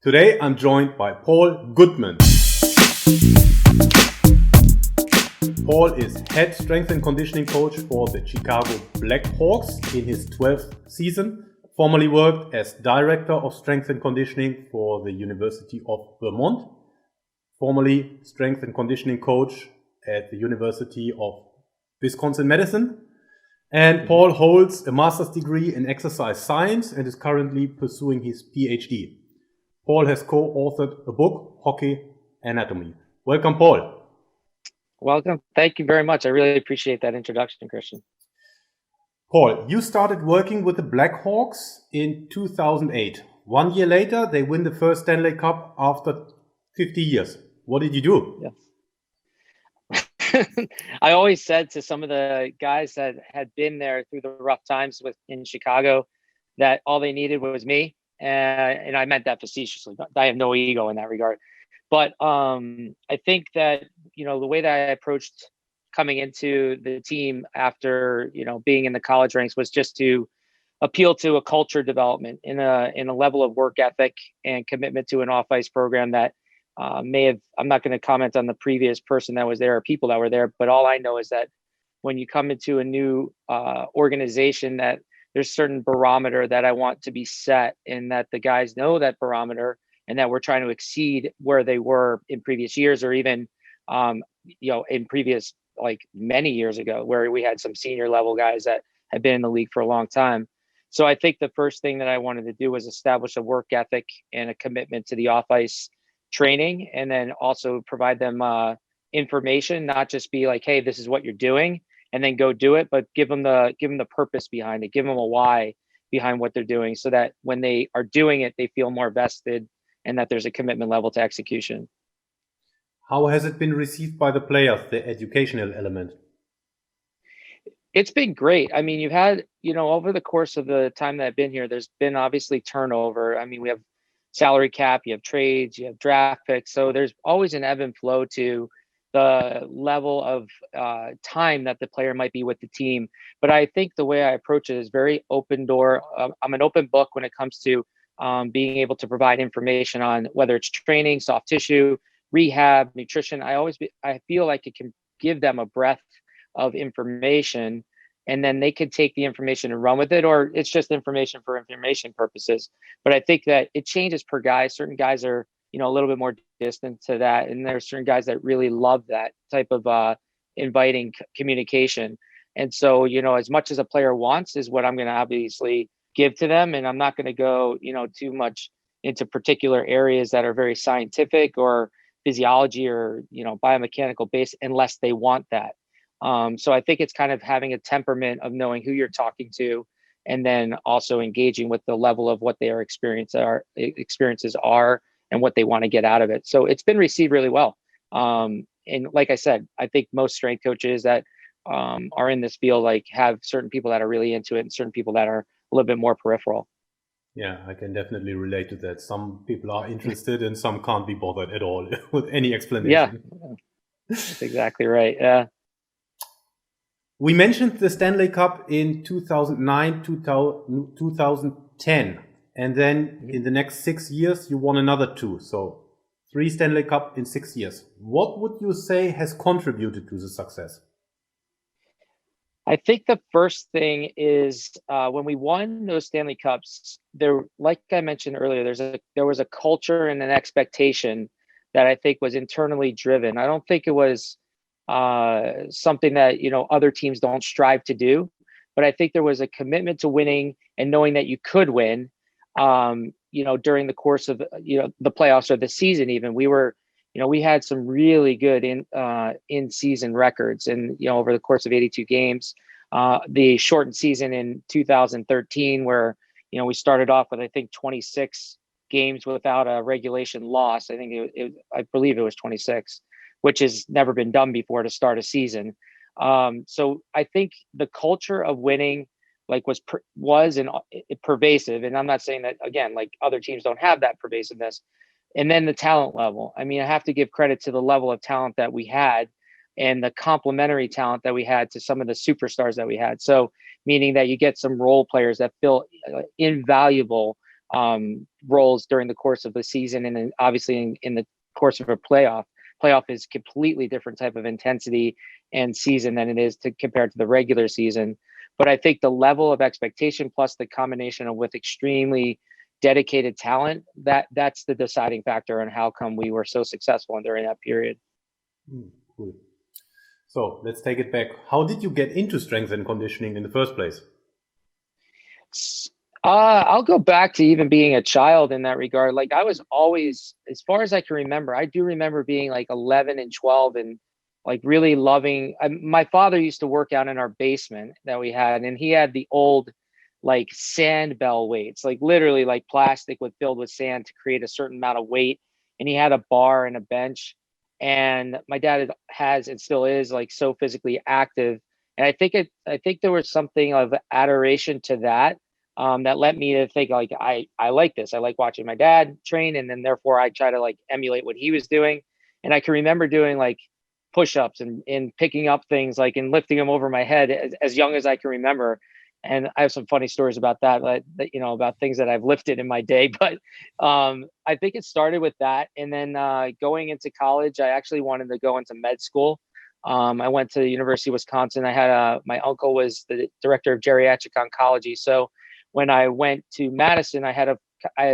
Today I'm joined by Paul Goodman. Paul is head strength and conditioning coach for the Chicago Blackhawks in his 12th season. Formerly worked as director of strength and conditioning for the University of Vermont. Formerly strength and conditioning coach at the University of Wisconsin-Madison. And Paul holds a master's degree in exercise science and is currently pursuing his PhD. Paul has co-authored a book, Hockey Anatomy. Welcome, Paul. Welcome. Thank you very much. I really appreciate that introduction, Christian. Paul, you started working with the Blackhawks in 2008. 1 year later, they win the first Stanley Cup after 50 years. What did you do? Yes. I always said to some of the guys that had been there through the rough times in Chicago that all they needed was me. And I meant that facetiously. I have no ego in that regard. But I think that, the way that I approached coming into the team after, being in the college ranks was just to appeal to a culture development in a level of work ethic and commitment to an off-ice program that I'm not going to comment on the previous person that was there or people that were there, but all I know is that when you come into a new organization, that there's certain barometer that I want to be set, and that the guys know that barometer, and that we're trying to exceed where they were in previous years, or even, in previous, like many years ago, where we had some senior level guys that had been in the league for a long time. So I think the first thing that I wanted to do was establish a work ethic and a commitment to the off-ice training, and then also provide them information, not just be like, hey, this is what you're doing, and then go do it, but give them the purpose behind it, give them a why behind what they're doing, so that when they are doing it, they feel more vested and that there's a commitment level to execution. How has it been received by the players, the educational element? It's been great. I mean, you've had, over the course of the time that I've been here, there's been obviously turnover. I mean, we have salary cap, you have trades, you have draft picks. So there's always an ebb and flow to the level of time that the player might be with the team. But I think the way I approach it is very open door. I'm an open book when it comes to being able to provide information on whether it's training, soft tissue, rehab, nutrition. I feel like it can give them a breadth of information, and then they could take the information and run with it, or it's just information for information purposes. But I think that it changes per guy. Certain guys are, a little bit more distant to that, and there's certain guys that really love that type of inviting communication. And so, as much as a player wants is what I'm going to obviously give to them, and I'm not going to go, too much into particular areas that are very scientific or physiology or, biomechanical based, unless they want that. So I think it's kind of having a temperament of knowing who you're talking to, and then also engaging with the level of what their experiences are and what they want to get out of it. So it's been received really well. And like I said, I think most strength coaches that are in this field have certain people that are really into it, and certain people that are a little bit more peripheral. Yeah, I can definitely relate to that. Some people are interested and some can't be bothered at all with any explanation. Yeah, that's exactly right. Yeah. We mentioned the Stanley Cup in 2009, 2010, and then in the next 6 years, you won another 2. So 3 Stanley Cup in 6 years. What would you say has contributed to the success? I think the first thing is when we won those Stanley Cups, like I mentioned earlier, there was a culture and an expectation that I think was internally driven. I don't think it was something that other teams don't strive to do, but I think there was a commitment to winning and knowing that you could win. During the course of the playoffs or the season, even we had some really good in season records, and over the course of 82 games, the shortened season in 2013, where we started off with I think 26 games without a regulation loss. I think I believe it was 26. Which has never been done before to start a season. So I think the culture of winning was pervasive. And I'm not saying that, again, other teams don't have that pervasiveness. And then the talent level. I mean, I have to give credit to the level of talent that we had and the complementary talent that we had to some of the superstars that we had. So meaning that you get some role players that feel invaluable roles during the course of the season, and then obviously in the course of a playoff. Playoff is completely different type of intensity and season than it is compared to the regular season. But I think the level of expectation plus the combination of with extremely dedicated talent, that's the deciding factor on how come we were so successful during that period. Cool. So let's take it back. How did you get into strength and conditioning in the first place? I'll go back to even being a child in that regard. Like I was always, as far as I can remember, I do remember being like 11 and 12 and like really loving. My father used to work out in our basement that we had, and he had the old like sand bell weights, like literally like plastic filled with sand to create a certain amount of weight. And he had a bar and a bench. And my dad has and still is like so physically active. And I think there was something of adoration to that. That led me to think like I like this. I like watching my dad train, and then therefore I try to like emulate what he was doing. And I can remember doing like push-ups and picking up things like and lifting them over my head as young as I can remember. And I have some funny stories about that, you know, about things that I've lifted in my day. But I think it started with that, and then going into college, I actually wanted to go into med school. I went to the University of Wisconsin. I had my uncle was the director of geriatric oncology, so when I went to Madison, I had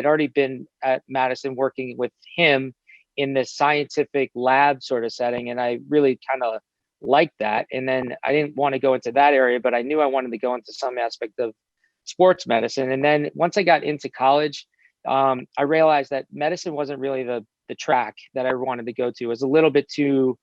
already been at Madison working with him in this scientific lab sort of setting. And I really kind of liked that. And then I didn't want to go into that area, but I knew I wanted to go into some aspect of sports medicine. And then once I got into college, I realized that medicine wasn't really the track that I wanted to go to. It was a little bit too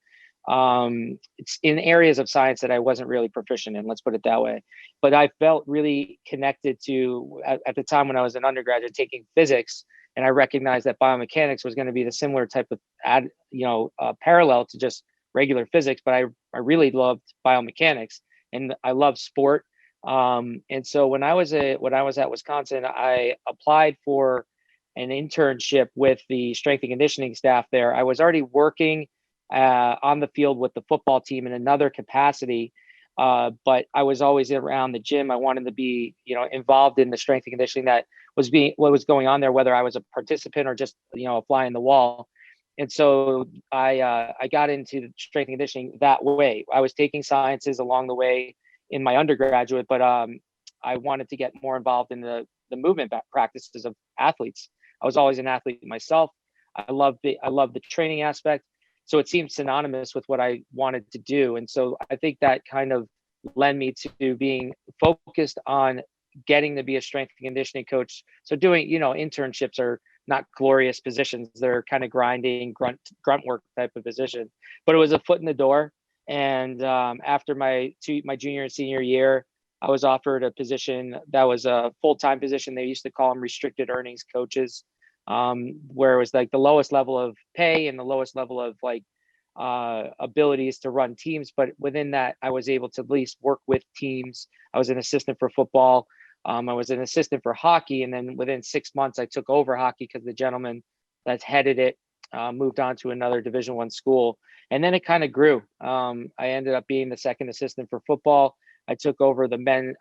it's in areas of science that I wasn't really proficient in, let's put it that way. But I felt really connected to at the time when I was an undergraduate taking physics, and I recognized that biomechanics was going to be the similar type of parallel to just regular physics. But I really loved biomechanics, and I love sport. And so when I was at Wisconsin, I applied for an internship with the strength and conditioning staff there. I was already working on the field with the football team in another capacity. But I was always around the gym. I wanted to be, involved in the strength and conditioning what was going on there, whether I was a participant or just, a fly in the wall. And so I got into strength and conditioning that way. I was taking sciences along the way in my undergraduate, but I wanted to get more involved in the movement practices of athletes. I was always an athlete myself. I love the training aspect. So it seemed synonymous with what I wanted to do. And so I think that kind of led me to being focused on getting to be a strength and conditioning coach. So doing, internships are not glorious positions. They're kind of grinding, grunt work type of position. But it was a foot in the door. And after my junior and senior year, I was offered a position that was a full-time position. They used to call them restricted earnings coaches. Where it was like the lowest level of pay and the lowest level of abilities to run teams. But within that, I was able to at least work with teams. I was an assistant for football. I was an assistant for hockey. And then within 6 months, I took over hockey because the gentleman that's headed it moved on to another Division I school. And then it kind of grew. I ended up being the second assistant for football. I took over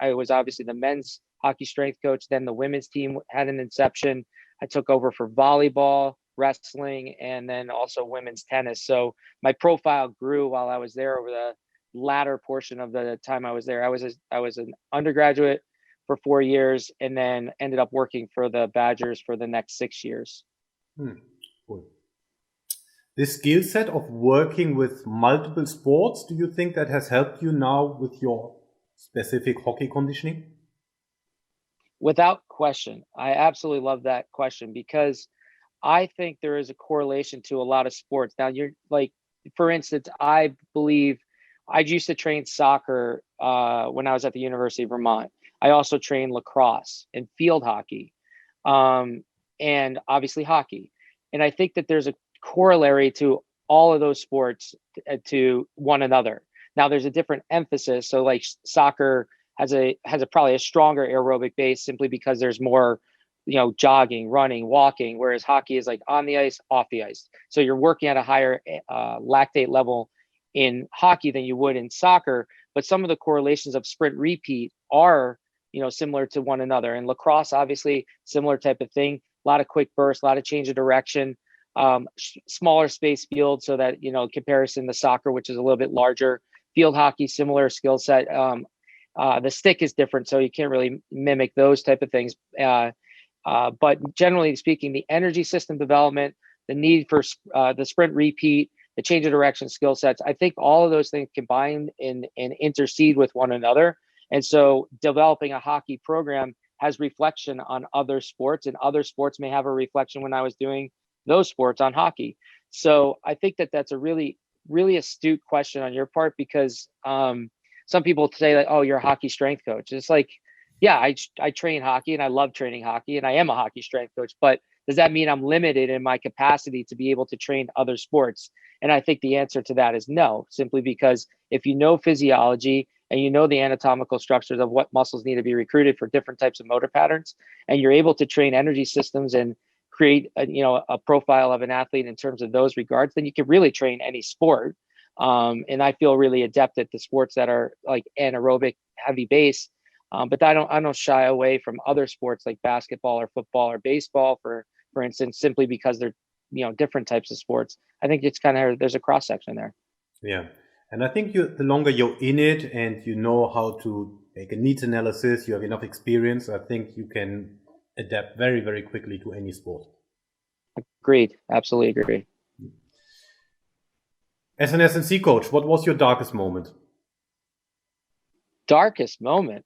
I was obviously the men's hockey strength coach. Then the women's team had an inception. I took over for volleyball, wrestling, and then also women's tennis. So my profile grew while I was there over the latter portion of the time I was there. I was an undergraduate for 4 years and then ended up working for the Badgers for the next 6 years. Cool. This skill set of working with multiple sports, do you think that has helped you now with your specific hockey conditioning? Without question. I absolutely love that question because I think there is a correlation to a lot of sports. Now, you're like, for instance, I believe I used to train soccer when I was at the University of Vermont. I also trained lacrosse and field hockey, and obviously hockey. And I think that there's a corollary to all of those sports to one another. Now, there's a different emphasis. So like soccer has probably a stronger aerobic base simply because there's more, jogging, running, walking, whereas hockey is like on the ice, off the ice. So you're working at a higher lactate level in hockey than you would in soccer. But some of the correlations of sprint repeat are similar to one another. And lacrosse, obviously, similar type of thing. A lot of quick bursts, a lot of change of direction, smaller space field, so that, comparison to soccer, which is a little bit larger. Field hockey, similar skill set. The stick is different, so you can't really mimic those type of things. But generally speaking, the energy system development, the need for the sprint repeat, the change of direction skill sets, I think all of those things combine and intercede with one another. And so developing a hockey program has reflection on other sports, and other sports may have a reflection when I was doing those sports on hockey. So I think that that's a really, really astute question on your part, because some people say that, oh, you're a hockey strength coach. It's like, yeah, I train hockey and I love training hockey and I am a hockey strength coach, but does that mean I'm limited in my capacity to be able to train other sports? And I think the answer to that is no, simply because if you know physiology and you know the anatomical structures of what muscles need to be recruited for different types of motor patterns, and you're able to train energy systems and create a profile of an athlete in terms of those regards, then you can really train any sport. And I feel really adept at the sports that are like anaerobic, heavy base. But I don't shy away from other sports like basketball or football or baseball, for instance, simply because they're different types of sports. I think it's kind of, there's a cross section there. Yeah. And I think the longer you're in it and you know how to make a needs analysis, you have enough experience, I think you can adapt very, very quickly to any sport. Agreed. Absolutely agree. As an S&C coach, what was your darkest moment? Darkest moment?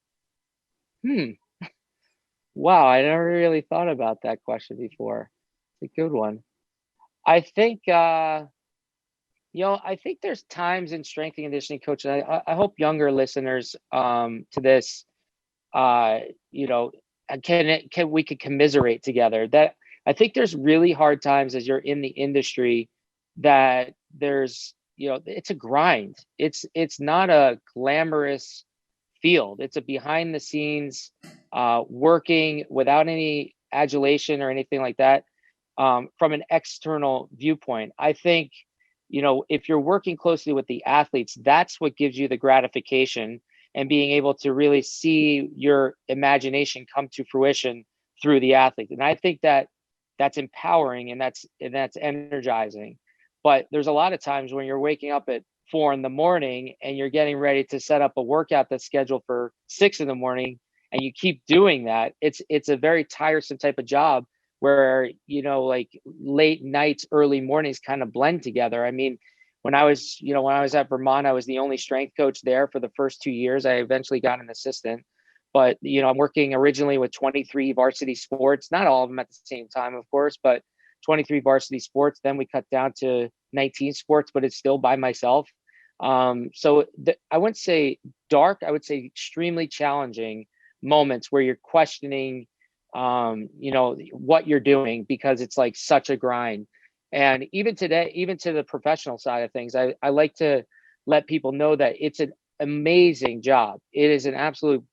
Wow, I never really thought about that question before. It's a good one. I think, I think there's times in strength and conditioning coaching. I hope younger listeners to this, we could commiserate together. That I think there's really hard times as you're in the industry, that there's, it's a grind. It's not a glamorous field. It's a behind the scenes working without any adulation or anything like that. From an external viewpoint, I think, if you're working closely with the athletes, that's what gives you the gratification and being able to really see your imagination come to fruition through the athlete. And I think that that's empowering and that's energizing. But there's a lot of times when you're waking up at 4 a.m. and you're getting ready to set up a workout that's scheduled for 6 a.m, and you keep doing that. It's a very tiresome type of job where, like late nights, early mornings kind of blend together. I mean, when I was at Vermont, I was the only strength coach there for the first 2 years. I eventually got an assistant, but, I'm working originally with 23 varsity sports, not all of them at the same time, of course, but 23 varsity sports. Then we cut down to 19 sports, but it's still by myself. So I wouldn't say dark, I would say extremely challenging moments where you're questioning, what you're doing, because it's like such a grind. And even today, even to the professional side of things, I like to let people know that it's an amazing job. It is an absolute,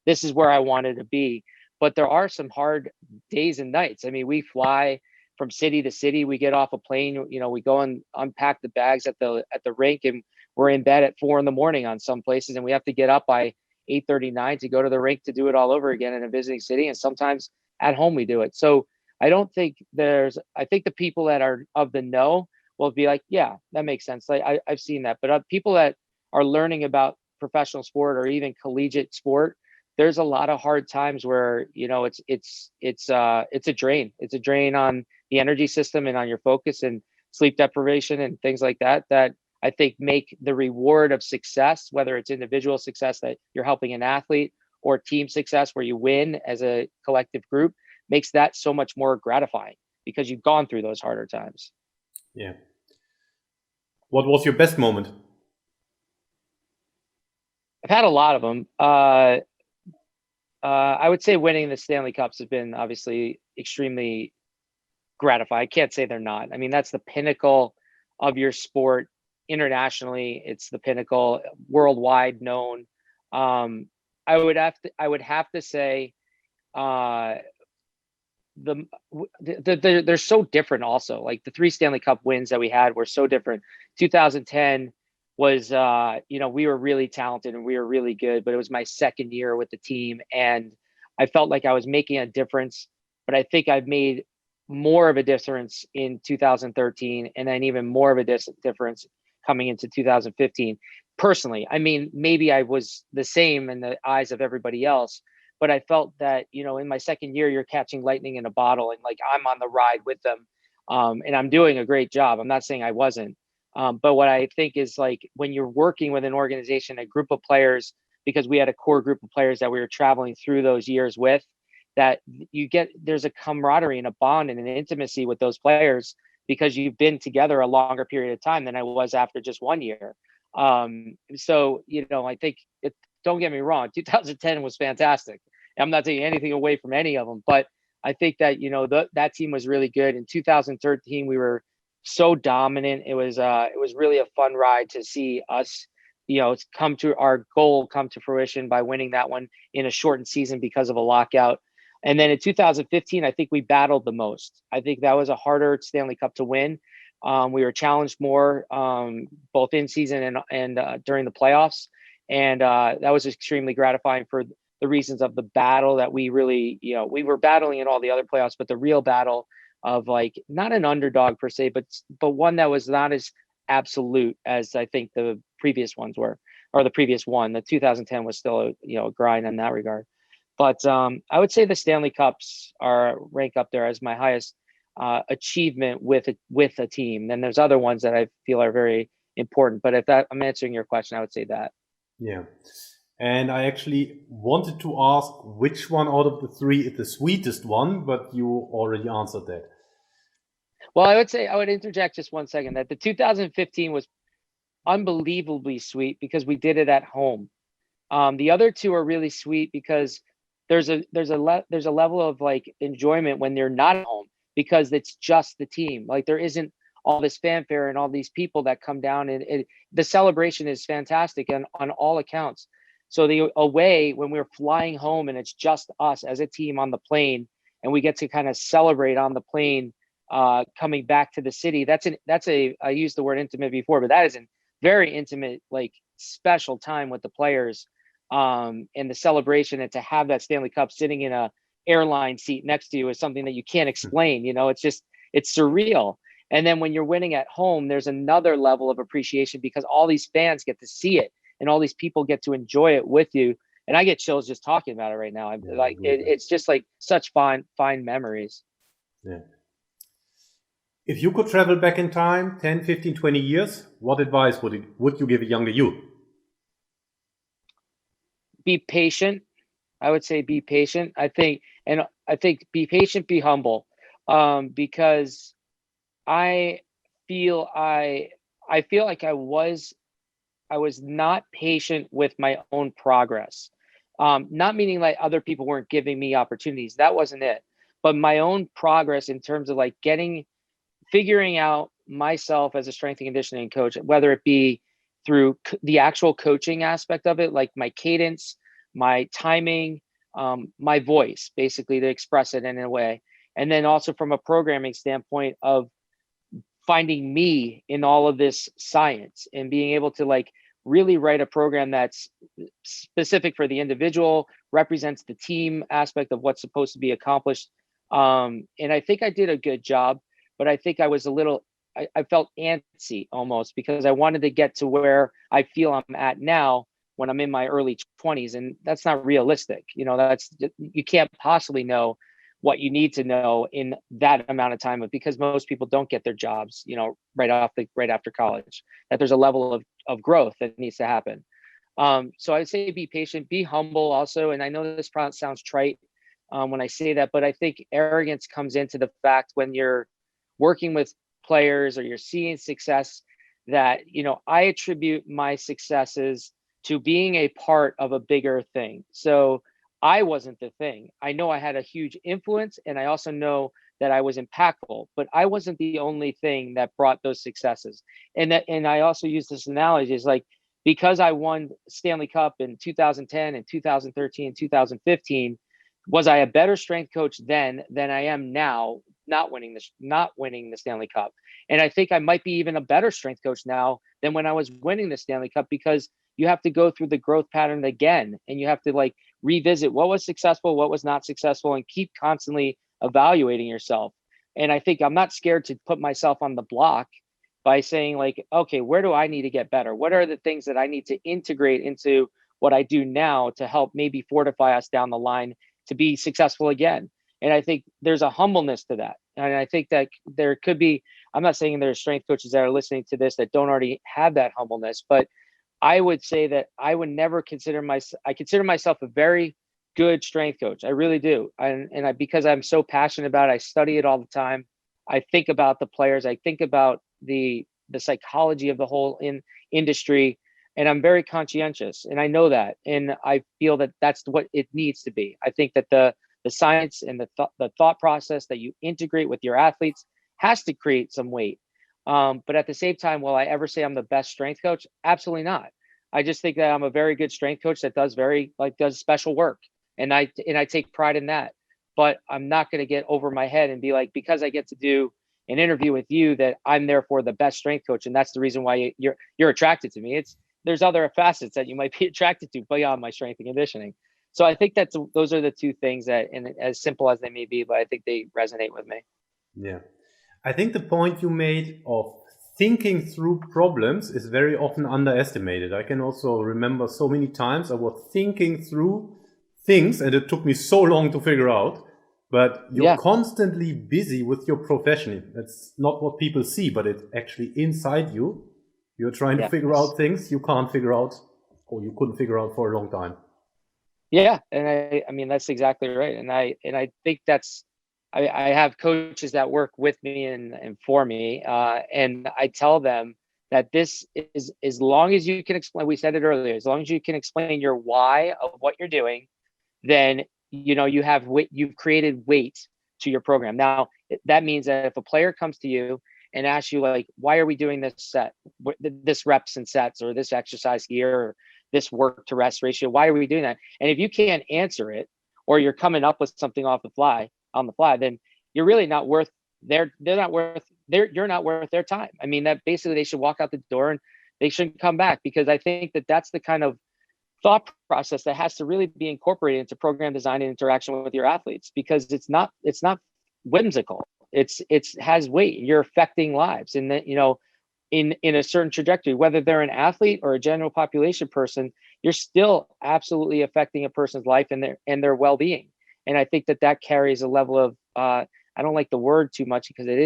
this is where I wanted to be, but there are some hard days and nights. I mean, we fly from city to city. We get off a plane, we go and unpack the bags at the rink, and we're in bed at 4 a.m. on some places, and we have to get up by 8:39 to go to the rink to do it all over again in a visiting city. And sometimes at home we do it. So I don't think I think the people that are of the know will be like, yeah, that makes sense. I've seen that. But people that are learning about professional sport or even collegiate sport, there's a lot of hard times where, it's a drain. It's a drain on the energy system and on your focus and sleep deprivation and things like that, that I think make the reward of success, whether it's individual success that you're helping an athlete or team success where you win as a collective group, makes that so much more gratifying because you've gone through those harder times. Yeah. What was your best moment? I've had a lot of them. I would say winning the Stanley Cups has been obviously extremely gratifying. I can't say they're not. I mean, that's the pinnacle of your sport internationally. It's the pinnacle, worldwide known. I would have to say they're so different also. Like the 3 Stanley Cup wins that we had were so different. 2010 was, we were really talented and we were really good, but it was my second year with the team. And I felt like I was making a difference, but I think I've made more of a difference in 2013 and then even more of a difference coming into 2015. Personally, I mean, maybe I was the same in the eyes of everybody else, but I felt that, in my second year, you're catching lightning in a bottle and like I'm on the ride with them. And I'm doing a great job. I'm not saying I wasn't. But what I think is like when you're working with an organization, a group of players, because we had a core group of players that we were traveling through those years with, that there's a camaraderie and a bond and an intimacy with those players because you've been together a longer period of time than I was after just 1 year. So, I think don't get me wrong, 2010 was fantastic. I'm not taking anything away from any of them, but I think that, that team was really good. In 2013, we were so dominant. It was really a fun ride to see us, come to our goal, come to fruition by winning that one in a shortened season because of a lockout. And then in 2015, I think we battled the most. I think that was a harder Stanley Cup to win. We were challenged more, both in season and during the playoffs. And that was extremely gratifying for the reasons of the battle that we really, we were battling in all the other playoffs, but the real battle of like, not an underdog per se, but one that was not as absolute as I think the previous ones were, or the previous one. The 2010 was still a grind in that regard. But I would say the Stanley Cups rank up there as my highest achievement with a team. Then there's other ones that I feel are very important. But if I'm answering your question, I would say that. Yeah. And I actually wanted to ask which one out of the three is the sweetest one, but you already answered that. Well, I would interject just 1 second that the 2015 was unbelievably sweet because we did it at home. The other two are really sweet because there's a level of like enjoyment when they're not at home because it's just the team. Like there isn't all this fanfare and all these people that come down, and the celebration is fantastic on all accounts. So the away, when we're flying home and it's just us as a team on the plane and we get to kind of celebrate on the plane coming back to the city, I used the word intimate before, but that is a very intimate, like special time with the players, and the celebration, and to have that Stanley Cup sitting in a airline seat next to you is something that you can't explain. It's surreal. And then when you're winning at home, there's another level of appreciation because all these fans get to see it and all these people get to enjoy it with you. And I get chills just talking about it right now. It's just like such fine memories. Yeah. If you could travel back in time 10, 15, 20 years, what advice would you give a younger you? Be patient. I would say be patient. I think be patient, be humble, because I feel like I was not patient with my own progress. Not meaning like other people weren't giving me opportunities. That wasn't it. But my own progress in terms of like figuring out myself as a strength and conditioning coach, whether it be through the actual coaching aspect of it, like my cadence, my timing, my voice, basically to express it in a way. And then also from a programming standpoint of finding me in all of this science and being able to like really write a program that's specific for the individual, represents the team aspect of what's supposed to be accomplished. And I think I did a good job, but I think I was I felt antsy almost because I wanted to get to where I feel I'm at now when I'm in my early 20s. And that's not realistic. You can't possibly know what you need to know in that amount of time, because most people don't get their jobs, right after college, that there's a level of growth that needs to happen. So I'd say be patient, be humble also. And I know this probably sounds trite when I say that, but I think arrogance comes into the fact when you're working with players or you're seeing success that, I attribute my successes to being a part of a bigger thing. So I wasn't the thing. I know I had a huge influence, and I also know that I was impactful, but I wasn't the only thing that brought those successes. And I also use this analogy is like, because I won Stanley Cup in 2010 and 2013 and 2015, was I a better strength coach then than I am now? not winning the Stanley Cup. And I think I might be even a better strength coach now than when I was winning the Stanley Cup, because you have to go through the growth pattern again, and you have to like revisit what was successful, what was not successful, and keep constantly evaluating yourself. And I think I'm not scared to put myself on the block by saying like, okay, where do I need to get better? What are the things that I need to integrate into what I do now to help maybe fortify us down the line to be successful again? And I think there's a humbleness to that. And I think that there could be, I'm not saying there's strength coaches that are listening to this that don't already have that humbleness, but I would say that I would never consider I consider myself a very good strength coach. I really do. Because I'm so passionate about it, I study it all the time. I think about the players. I think about the psychology of the whole industry, and I'm very conscientious, and I know that, and I feel that that's what it needs to be. I think that the science and the thought process that you integrate with your athletes has to create some weight. But at the same time, will I ever say I'm the best strength coach? Absolutely not. I just think that I'm a very good strength coach that does does special work, and I take pride in that. But I'm not going to get over my head and be like, because I get to do an interview with you, that I'm therefore the best strength coach, and that's the reason why you're attracted to me. There's other facets that you might be attracted to beyond my strength and conditioning. So I think those are the two things that, and as simple as they may be, but I think they resonate with me. Yeah. I think the point you made of thinking through problems is very often underestimated. I can also remember so many times I was thinking through things and it took me so long to figure out, but you're constantly busy with your profession. That's not what people see, but it's actually inside you. You're trying to figure out things you can't figure out, or you couldn't figure out for a long time. Yeah. And I mean, that's exactly right. And I think I have coaches that work with me and for me. And I tell them that this is, as long as you can explain, we said it earlier, as long as you can explain your why of what you're doing, then, you've created weight to your program. Now, that means that if a player comes to you and asks you like, why are we doing this set, this reps and sets, or this exercise here, or this work to rest ratio, why are we doing that? And if you can't answer it, or you're coming up with something on the fly, then you're really not worth you're not worth their time. I mean, that basically they should walk out the door and they shouldn't come back, because I think that that's the kind of thought process that has to really be incorporated into program design and interaction with your athletes, because it's not whimsical. It has weight. You're affecting lives, and that, in a certain trajectory, whether they're an athlete or a general population person, you're still absolutely affecting a person's life and their well-being. And I think that carries a level of, I don't like the word too much because it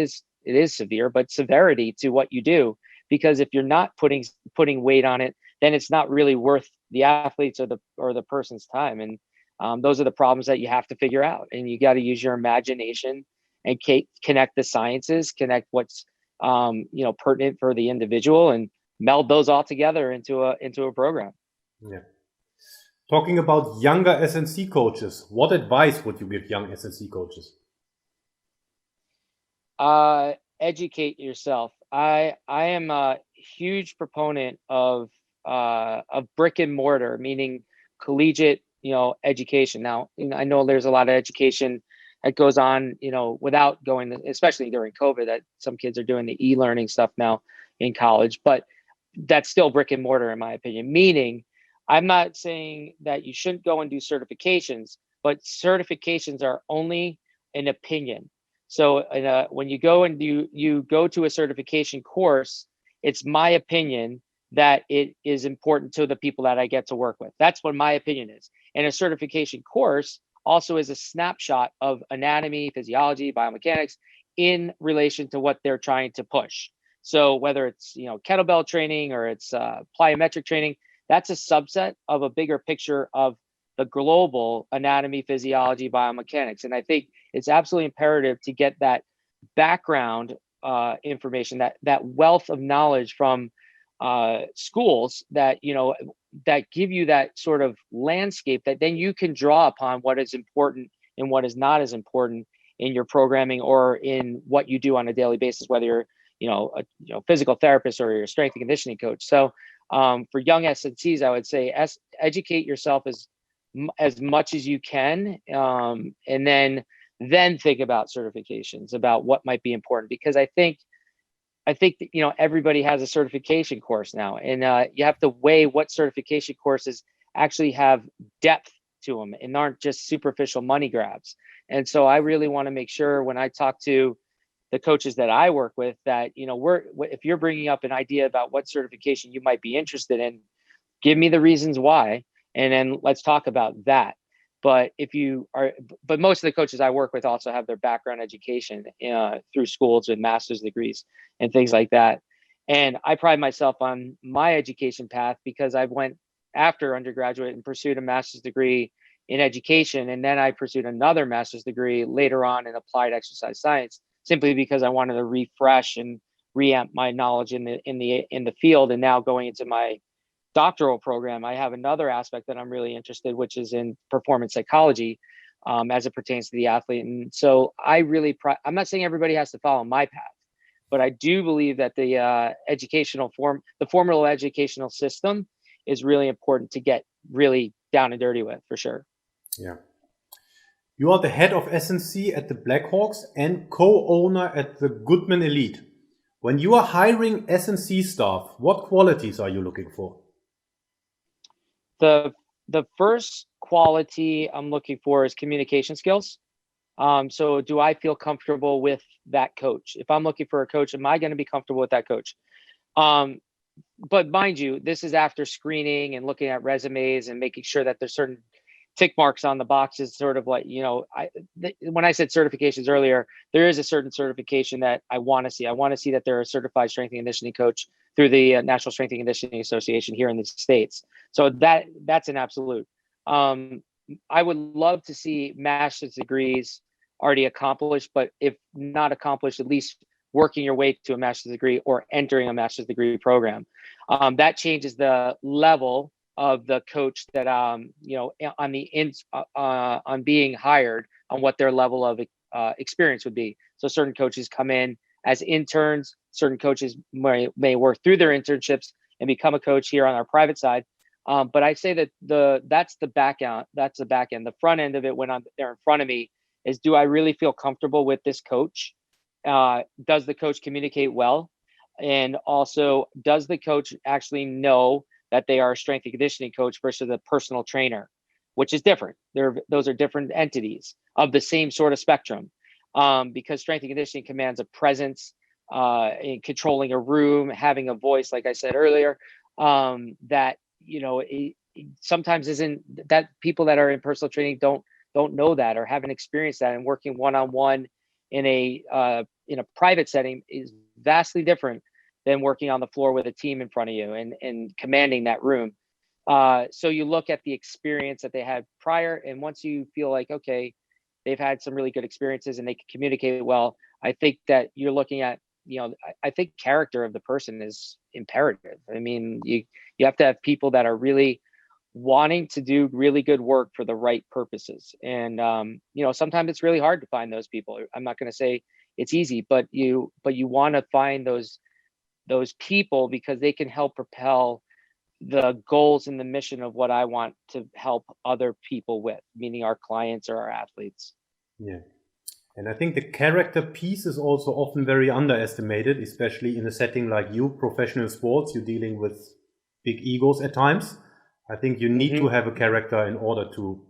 is severe, but severity to what you do. Because if you're not putting weight on it, then it's not really worth the athletes or the person's time. And those are the problems that you have to figure out. And you got to use your imagination and connect the sciences, connect what's pertinent for the individual, and meld those all together into a program. Yeah. Talking about younger S&C coaches, what advice would you give young S&C coaches? Educate yourself. I am a huge proponent of brick and mortar, meaning collegiate, education. Now, I know there's a lot of education that goes on, without going, especially during COVID, that some kids are doing the e-learning stuff now in college, but that's still brick and mortar, in my opinion. Meaning, I'm not saying that you shouldn't go and do certifications, but certifications are only an opinion. So when you go and you go to a certification course, it's my opinion that it is important to the people that I get to work with. That's what my opinion is. And a certification course also is a snapshot of anatomy, physiology, biomechanics in relation to what they're trying to push. So whether it's kettlebell training or it's plyometric training, that's a subset of a bigger picture of the global anatomy, physiology, biomechanics. And I think it's absolutely imperative to get that background information, that wealth of knowledge from schools that that give you that sort of landscape that then you can draw upon what is important and what is not as important in your programming or in what you do on a daily basis, whether you're a physical therapist or you're a strength and conditioning coach. So for young S&Cs, I would say educate yourself as much as you can, and then then think about certifications, about what might be important, because I think that, everybody has a certification course now, and you have to weigh what certification courses actually have depth to them and aren't just superficial money grabs. And so I really want to make sure when I talk to the coaches that I work with that, if you're bringing up an idea about what certification you might be interested in, give me the reasons why, and then let's talk about that. But but most of the coaches I work with also have their background education through schools with master's degrees and things like that. And I pride myself on my education path because I went after undergraduate and pursued a master's degree in education, and then I pursued another master's degree later on in applied exercise science, simply because I wanted to refresh and reamp my knowledge in the field. And now going into my doctoral program, I have another aspect that I'm really interested, which is in performance psychology, as it pertains to the athlete. And so I'm not saying everybody has to follow my path, but I do believe that the the formal educational system is really important to get really down and dirty with, for sure. Yeah. You are the head of S&C at the Blackhawks and co-owner at the Goodman Elite. When you are hiring S&C staff, what qualities are you looking for? The first quality I'm looking for is communication skills. So do I feel comfortable with that coach? If I'm looking for a coach, am I going to be comfortable with that coach? But mind you, this is after screening and looking at resumes and making sure that there's certain tick marks on the boxes, sort of like, when I said certifications earlier, there is a certain certification that I want to see. I want to see that they're a certified strength and conditioning coach through the National Strength and Conditioning Association here in the States. So that's an absolute. I would love to see master's degrees already accomplished, but if not accomplished, at least working your way to a master's degree or entering a master's degree program. That changes the level of the coach that on being hired, on what their level of experience would be. So certain coaches come in as interns, certain coaches may work through their internships and become a coach here on our private side. But I say that that's the back end. That's the back end. The front end of it, when they're in front of me, is, do I really feel comfortable with this coach? Does the coach communicate well? And also, does the coach actually know that they are a strength and conditioning coach versus a personal trainer, which is different? Those are different entities of the same sort of spectrum, because strength and conditioning commands a presence in controlling a room, having a voice, like I said earlier, that it sometimes isn't, that people that are in personal training don't know that or haven't experienced that, and working one-on-one in a private setting is vastly different than working on the floor with a team in front of you and commanding that room. So you look at the experience that they had prior, and once you feel like, okay, they've had some really good experiences and they can communicate well, I think that you're looking at, I think character of the person is imperative. I mean, you have to have people that are really wanting to do really good work for the right purposes. And, sometimes it's really hard to find those people. I'm not going to say it's easy, but you want to find those people, because they can help propel the goals and the mission of what I want to help other people with, meaning our clients or our athletes. Yeah. And I think the character piece is also often very underestimated, especially in a setting like professional sports. You're dealing with big egos at times. I think you need to have a character in order to,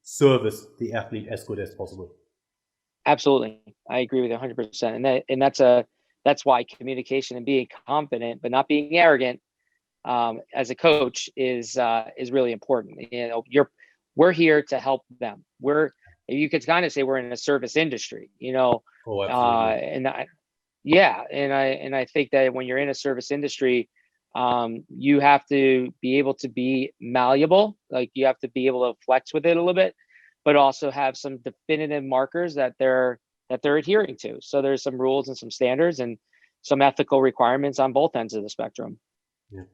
service the athlete as good as possible. Absolutely. I agree with you 100%. And that's why communication and being confident, but not being arrogant, as a coach is really important. We're here to help them. You could kind of say we're in a service industry, Oh, absolutely. And I think that when you're in a service industry, you have to be able to be malleable. Like, you have to be able to flex with it a little bit, but also have some definitive markers that they're adhering to. So there's some rules and some standards and some ethical requirements on both ends of the spectrum. Yeah.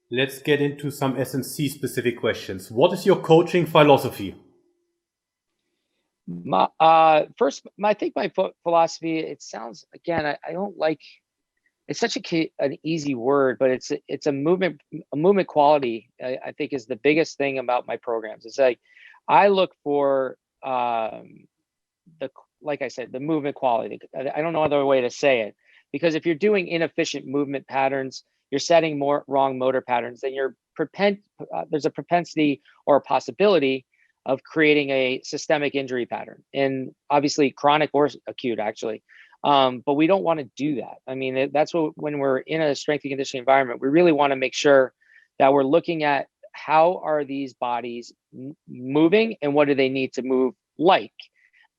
Let's get into some S&C specific questions. What is your coaching philosophy? I think my philosophy, it sounds, again, I don't like, it's such an easy word, but it's a movement quality. I think is the biggest thing about my programs. It's like, I look for the, like I said, the movement quality. I don't know other way to say it, because if you're doing inefficient movement patterns, you're setting more wrong motor patterns, then there's a propensity or a possibility of creating a systemic injury pattern, and obviously chronic or acute, actually. But we don't want to do that. I mean, that's what, when we're in a strength and conditioning environment, we really want to make sure that we're looking at how are these bodies moving and what do they need to move like.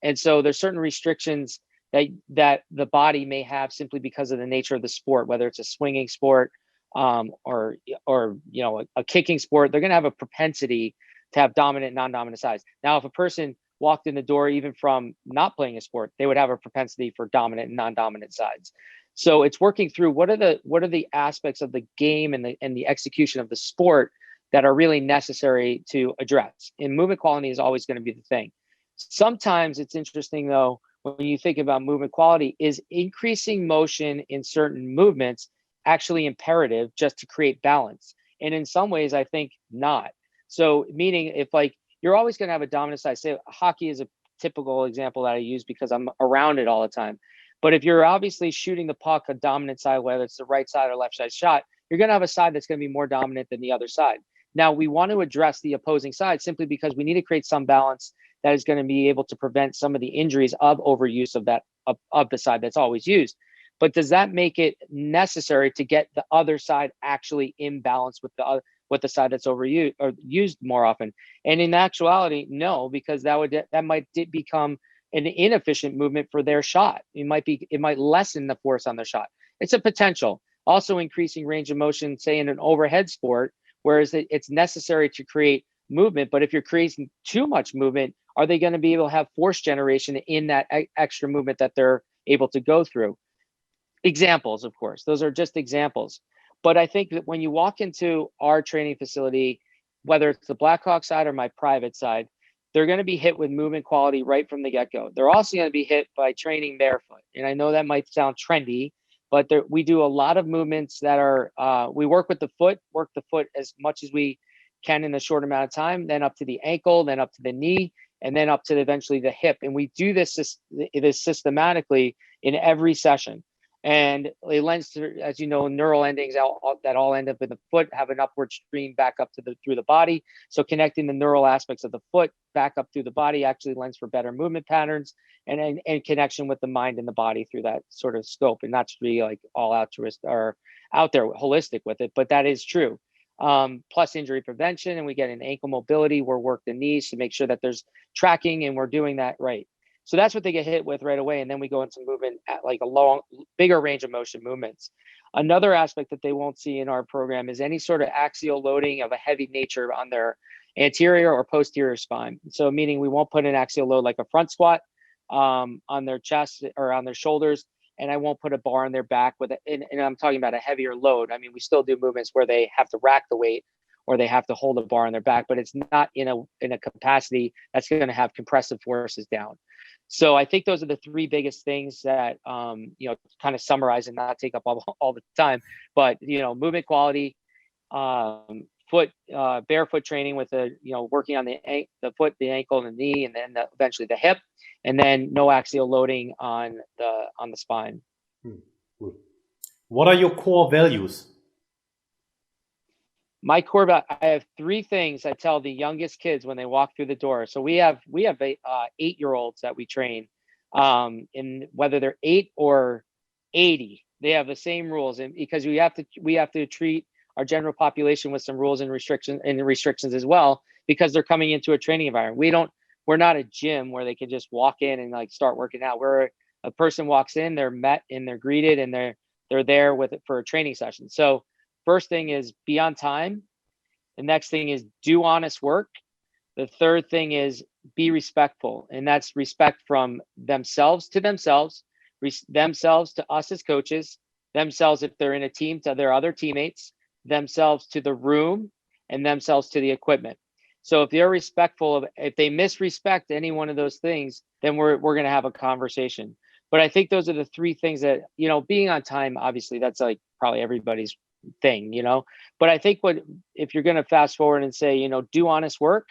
And so there's certain restrictions that the body may have simply because of the nature of the sport, whether it's a swinging sport, or a kicking sport. They're going to have a propensity to have dominant, non-dominant sides. Now, if a person walked in the door even from not playing a sport, they would have a propensity for dominant and non-dominant sides. So it's working through what are the aspects of the game and the execution of the sport that are really necessary to address. And movement quality is always going to be the thing. Sometimes it's interesting, though, when you think about movement quality, is increasing motion in certain movements actually imperative just to create balance? And in some ways, I think not. So meaning, if like you're always going to have a dominant side, say hockey is a typical example that I use because I'm around it all the time. But if you're obviously shooting the puck a dominant side, whether it's the right side or left side shot, you're going to have a side that's going to be more dominant than the other side. Now, we want to address the opposing side simply because we need to create some balance that is going to be able to prevent some of the injuries of overuse of the side that's always used. But does that make it necessary to get the other side actually in balance with the side that's overused or used more often? And in actuality, no, because that might become an inefficient movement for their shot. It might lessen the force on their shot. It's a potential. Also increasing range of motion, say in an overhead sport, whereas it's necessary to create movement. But if you're creating too much movement, are they going to be able to have force generation in that extra movement that they're able to go through? Examples, of course, those are just examples. But I think that when you walk into our training facility, whether it's the Blackhawks side or my private side, they're going to be hit with movement quality right from the get-go. They're also going to be hit by training barefoot. And I know that might sound trendy, but we do a lot of movements that are, we work the foot as much as we can in a short amount of time, then up to the ankle, then up to the knee, and then up to eventually the hip. And we do this systematically in every session. And it lends to, as you know, neural endings that all end up in the foot have an upward stream back up through the body. So connecting the neural aspects of the foot back up through the body actually lends for better movement patterns and connection with the mind and the body through that sort of scope, and not to be like all altruist or out there holistic with it, but that is true. Plus injury prevention, and we get an ankle mobility. We're work the knees to make sure that there's tracking and we're doing that right. So that's what they get hit with right away. And then we go into movement at like a bigger range of motion movements. Another aspect that they won't see in our program is any sort of axial loading of a heavy nature on their anterior or posterior spine. So meaning we won't put an axial load like a front squat on their chest or on their shoulders. And I won't put a bar on their back and I'm talking about a heavier load. I mean, we still do movements where they have to rack the weight or they have to hold a bar on their back, but it's not in a capacity that's going to have compressive forces down. So I think those are the three biggest things that, kind of summarize and not take up all the time, but, movement quality, barefoot training with working on the foot, the ankle, and the knee, and then eventually the hip, and then no axial loading on the spine. Good. What are your core values? My core I have three things I tell the youngest kids when they walk through the door. So we have 8-year-olds that we train, and whether they're 8 or 80, they have the same rules. And because we have to treat our general population with some rules and restrictions as well, because they're coming into a training environment. We're not a gym where they can just walk in and like start working out. Where a person walks in, they're met and they're greeted and they're there for a training session. So first thing is be on time. The next thing is do honest work. The third thing is be respectful. And that's respect from themselves to themselves, themselves to us as coaches, themselves if they're in a team to their other teammates, themselves to the room, and themselves to the equipment. So if they're respectful if they misrespect any one of those things, then we're going to have a conversation. But I think those are the three things that, being on time, obviously that's like probably everybody's thing, but I think if you're going to fast forward and say, do honest work,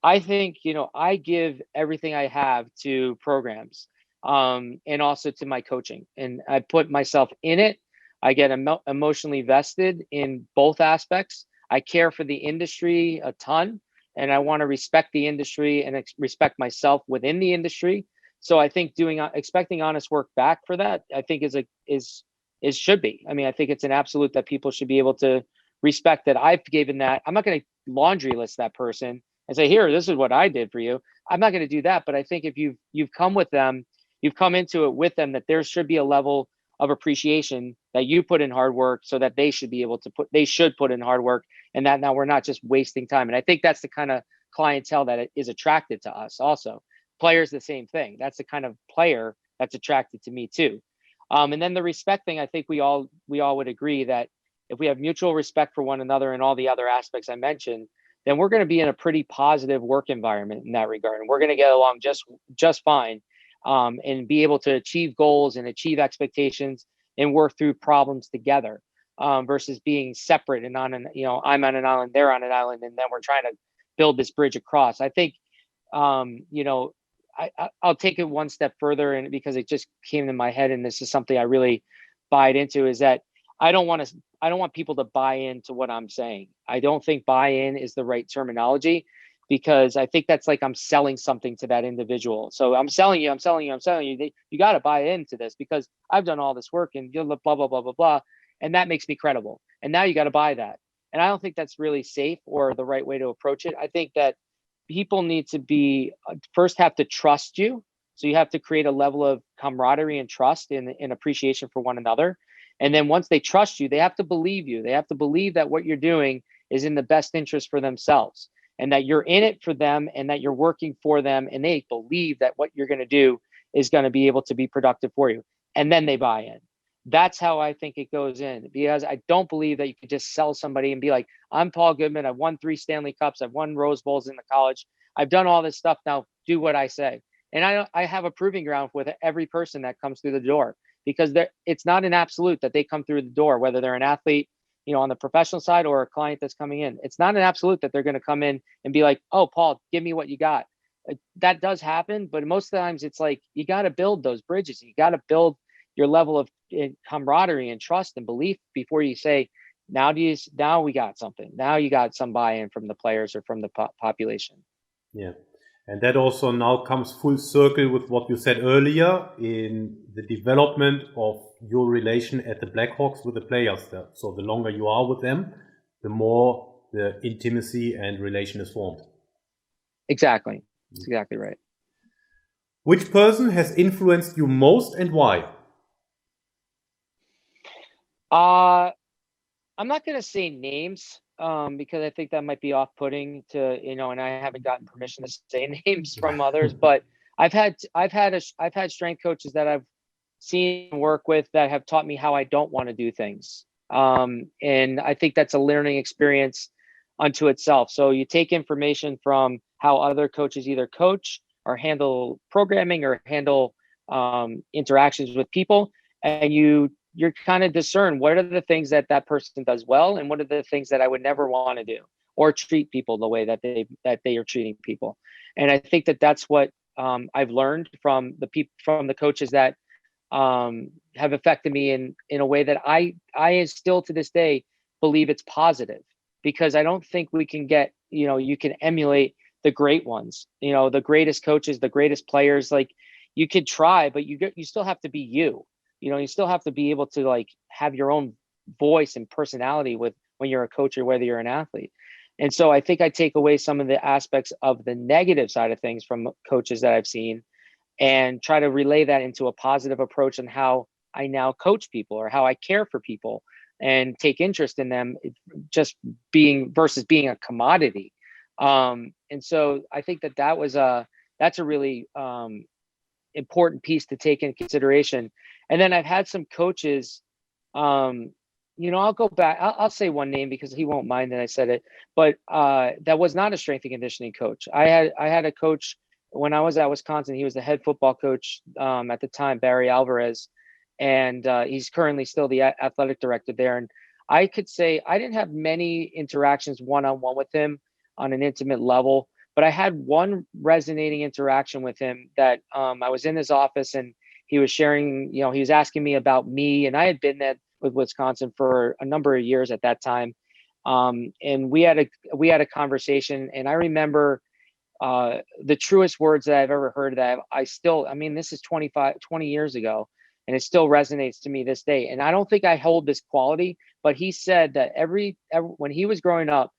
I think, I give everything I have to programs, and also to my coaching, and I put myself in it. I get emotionally vested in both aspects. I care for the industry a ton, and I want to respect the industry and respect myself within the industry. So I think expecting honest work back for that, I think is should be. I mean, I think it's an absolute that people should be able to respect that I've given that. I'm not going to laundry list that person and say, here, this is what I did for you. I'm not going to do that. But I think if you've come with them, you've come into it with them, that there should be a level of appreciation that you put in hard work, so that they should be able to they should put in hard work, and that now we're not just wasting time. And I think that's the kind of clientele that is attracted to us. Also, players, the same thing. That's the kind of player that's attracted to me too. And then the respect thing, I think we all would agree that if we have mutual respect for one another and all the other aspects I mentioned, then we're going to be in a pretty positive work environment in that regard, and we're going to get along just fine, and be able to achieve goals and achieve expectations and work through problems together, versus being separate and on I'm on an island, they're on an island, and then we're trying to build this bridge across. I think, I'll take it one step further, and because it just came to my head, and this is something I really buy into, is that I don't want people to buy into what I'm saying. I don't think buy-in is the right terminology, because I think that's like I'm selling something to that individual. So I'm selling you. You got to buy into this because I've done all this work and blah, blah, blah, blah, blah, blah. And that makes me credible. And now you got to buy that. And I don't think that's really safe or the right way to approach it. I think that people need to first have to trust you. So you have to create a level of camaraderie and trust and appreciation for one another. And then once they trust you, they have to believe you. They have to believe that what you're doing is in the best interest for themselves, and that you're in it for them, and that you're working for them. And they believe that what you're going to do is going to be able to be productive for you. And then they buy in. That's how I think it goes in, because I don't believe that you could just sell somebody and be like, I'm Paul Goodman. I've won 3 Stanley Cups. I've won Rose Bowls in the college. I've done all this stuff. Now do what I say. And I have a proving ground with every person that comes through the door, because it's not an absolute that they come through the door, whether they're an athlete, on the professional side, or a client that's coming in. It's not an absolute that they're going to come in and be like, oh, Paul, give me what you got. That does happen. But most of the times it's like, you got to build those bridges. You got to build your level of camaraderie and trust and belief before you say, now we got something. Now you got some buy-in from the players or from the population. Yeah. And that also now comes full circle with what you said earlier in the development of your relation at the Blackhawks with the players there. So the longer you are with them, the more the intimacy and relation is formed. Exactly. That's exactly right. Which person has influenced you most and why? I'm not going to say names, because I think that might be off-putting to, and I haven't gotten permission to say names from others, but I've had strength coaches that I've seen work with that have taught me how I don't want to do things. And I think that's a learning experience unto itself. So you take information from how other coaches either coach or handle programming or handle interactions with people, and you're kind of discern what are the things that person does well, and what are the things that I would never want to do, or treat people the way that they are treating people. And I think that that's what I've learned from the coaches that have affected me in a way that I still to this day believe it's positive, because I don't think we can get, you can emulate the great ones, the greatest coaches, the greatest players. Like, you could try, but you still have to be you. You still have to be able to like have your own voice and personality when you're a coach or whether you're an athlete. And so I think I take away some of the aspects of the negative side of things from coaches that I've seen, and try to relay that into a positive approach on how I now coach people, or how I care for people and take interest in them, just versus being a commodity. And so I think that's a really important piece to take into consideration. And then I've had some coaches, I'll go back. I'll say one name because he won't mind that I said it, but that was not a strength and conditioning coach. I had a coach when I was at Wisconsin. He was the head football coach at the time, Barry Alvarez, and he's currently still the athletic director there. And I could say I didn't have many interactions one-on-one with him on an intimate level, But I had one resonating interaction with him that I was in his office and he was sharing, he was asking me about me, and I had been there with Wisconsin for a number of years at that time. And we had a conversation, and I remember the truest words that I've ever heard that this is 20 years ago, and it still resonates to me this day. And I don't think I hold this quality, but he said that when he was growing up,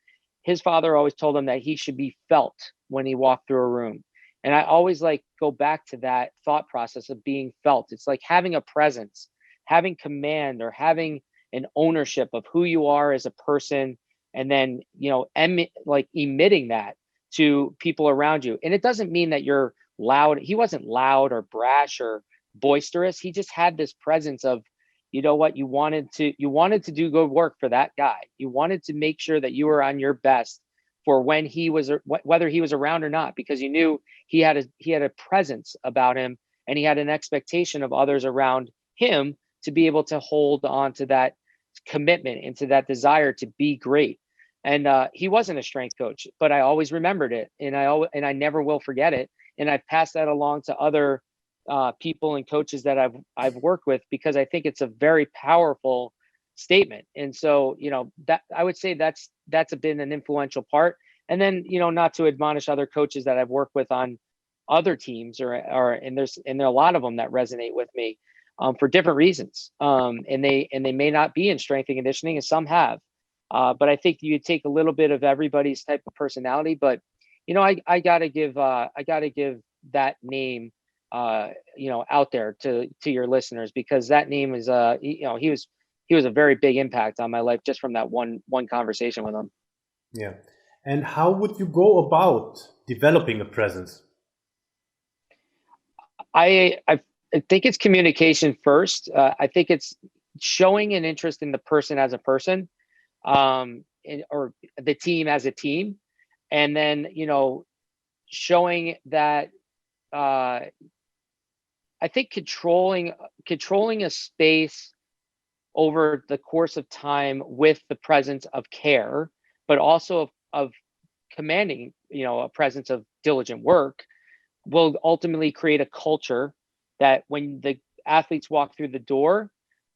his father always told him that he should be felt when he walked through a room. And I always go back to that thought process of being felt. It's like having a presence, having command, or having an ownership of who you are as a person, and then, emitting that to people around you. And it doesn't mean that you're loud. He wasn't loud or brash or boisterous. He just had this presence of, you know what, you wanted to do good work for that guy. You wanted to make sure that you were on your best for when whether he was around or not, because you knew he had a presence about him, and he had an expectation of others around him to be able to hold on to that commitment and to that desire to be great. And he wasn't a strength coach, but I always remembered it, and I never will forget it. And I've passed that along to other people and coaches that I've worked with, because I think it's a very powerful statement. And so, that I would say that's been an influential part. And then, not to admonish other coaches that I've worked with on other teams, and there are a lot of them that resonate with me for different reasons. And they may not be in strength and conditioning, and some have. But I think you take a little bit of everybody's type of personality. But I gotta give that name out there to your listeners, because that name is he was a very big impact on my life just from that one conversation with him. Yeah. And how would you go about developing a presence? I think it's communication first. I think it's showing an interest in the person as a person, or the team as a team, and then showing that. I think controlling a space over the course of time with the presence of care, but also of commanding, a presence of diligent work, will ultimately create a culture that when the athletes walk through the door,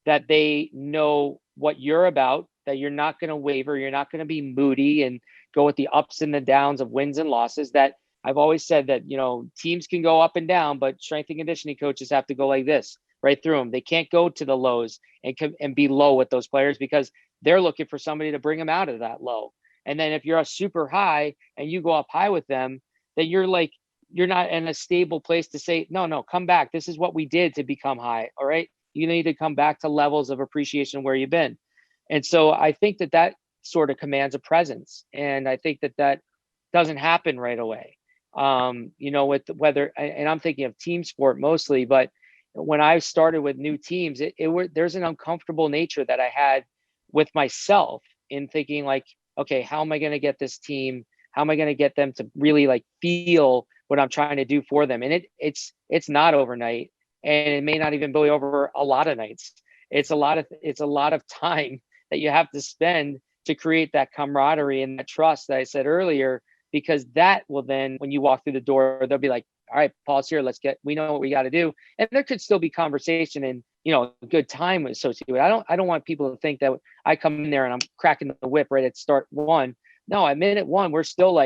that they know what you're about, that you're not going to waver, you're not going to be moody and go with the ups and the downs of wins and losses. That I've always said that, teams can go up and down, but strength and conditioning coaches have to go like this, right through them. They can't go to the lows and be low with those players, because they're looking for somebody to bring them out of that low. And then if you're a super high and you go up high with them, then you're not in a stable place to say, no, come back. This is what we did to become high. All right. You need to come back to levels of appreciation where you've been. And so I think that sort of commands a presence. And I think that doesn't happen right away. With whether, and I'm thinking of team sport mostly, but when I started with new teams, there's an uncomfortable nature that I had with myself in thinking okay, how am I going to get this team? How am I going to get them to really feel what I'm trying to do for them? And it's not overnight, and it may not even be over a lot of nights. It's a lot of time that you have to spend to create that camaraderie and that trust that I said earlier, because that will then, when you walk through the door, they'll be like, all right, Paul's here. We know what we got to do. And there could still be conversation and, a good time associated with it. I don't want people to think that I come in there and I'm cracking the whip right at start one. No, at minute one, we're still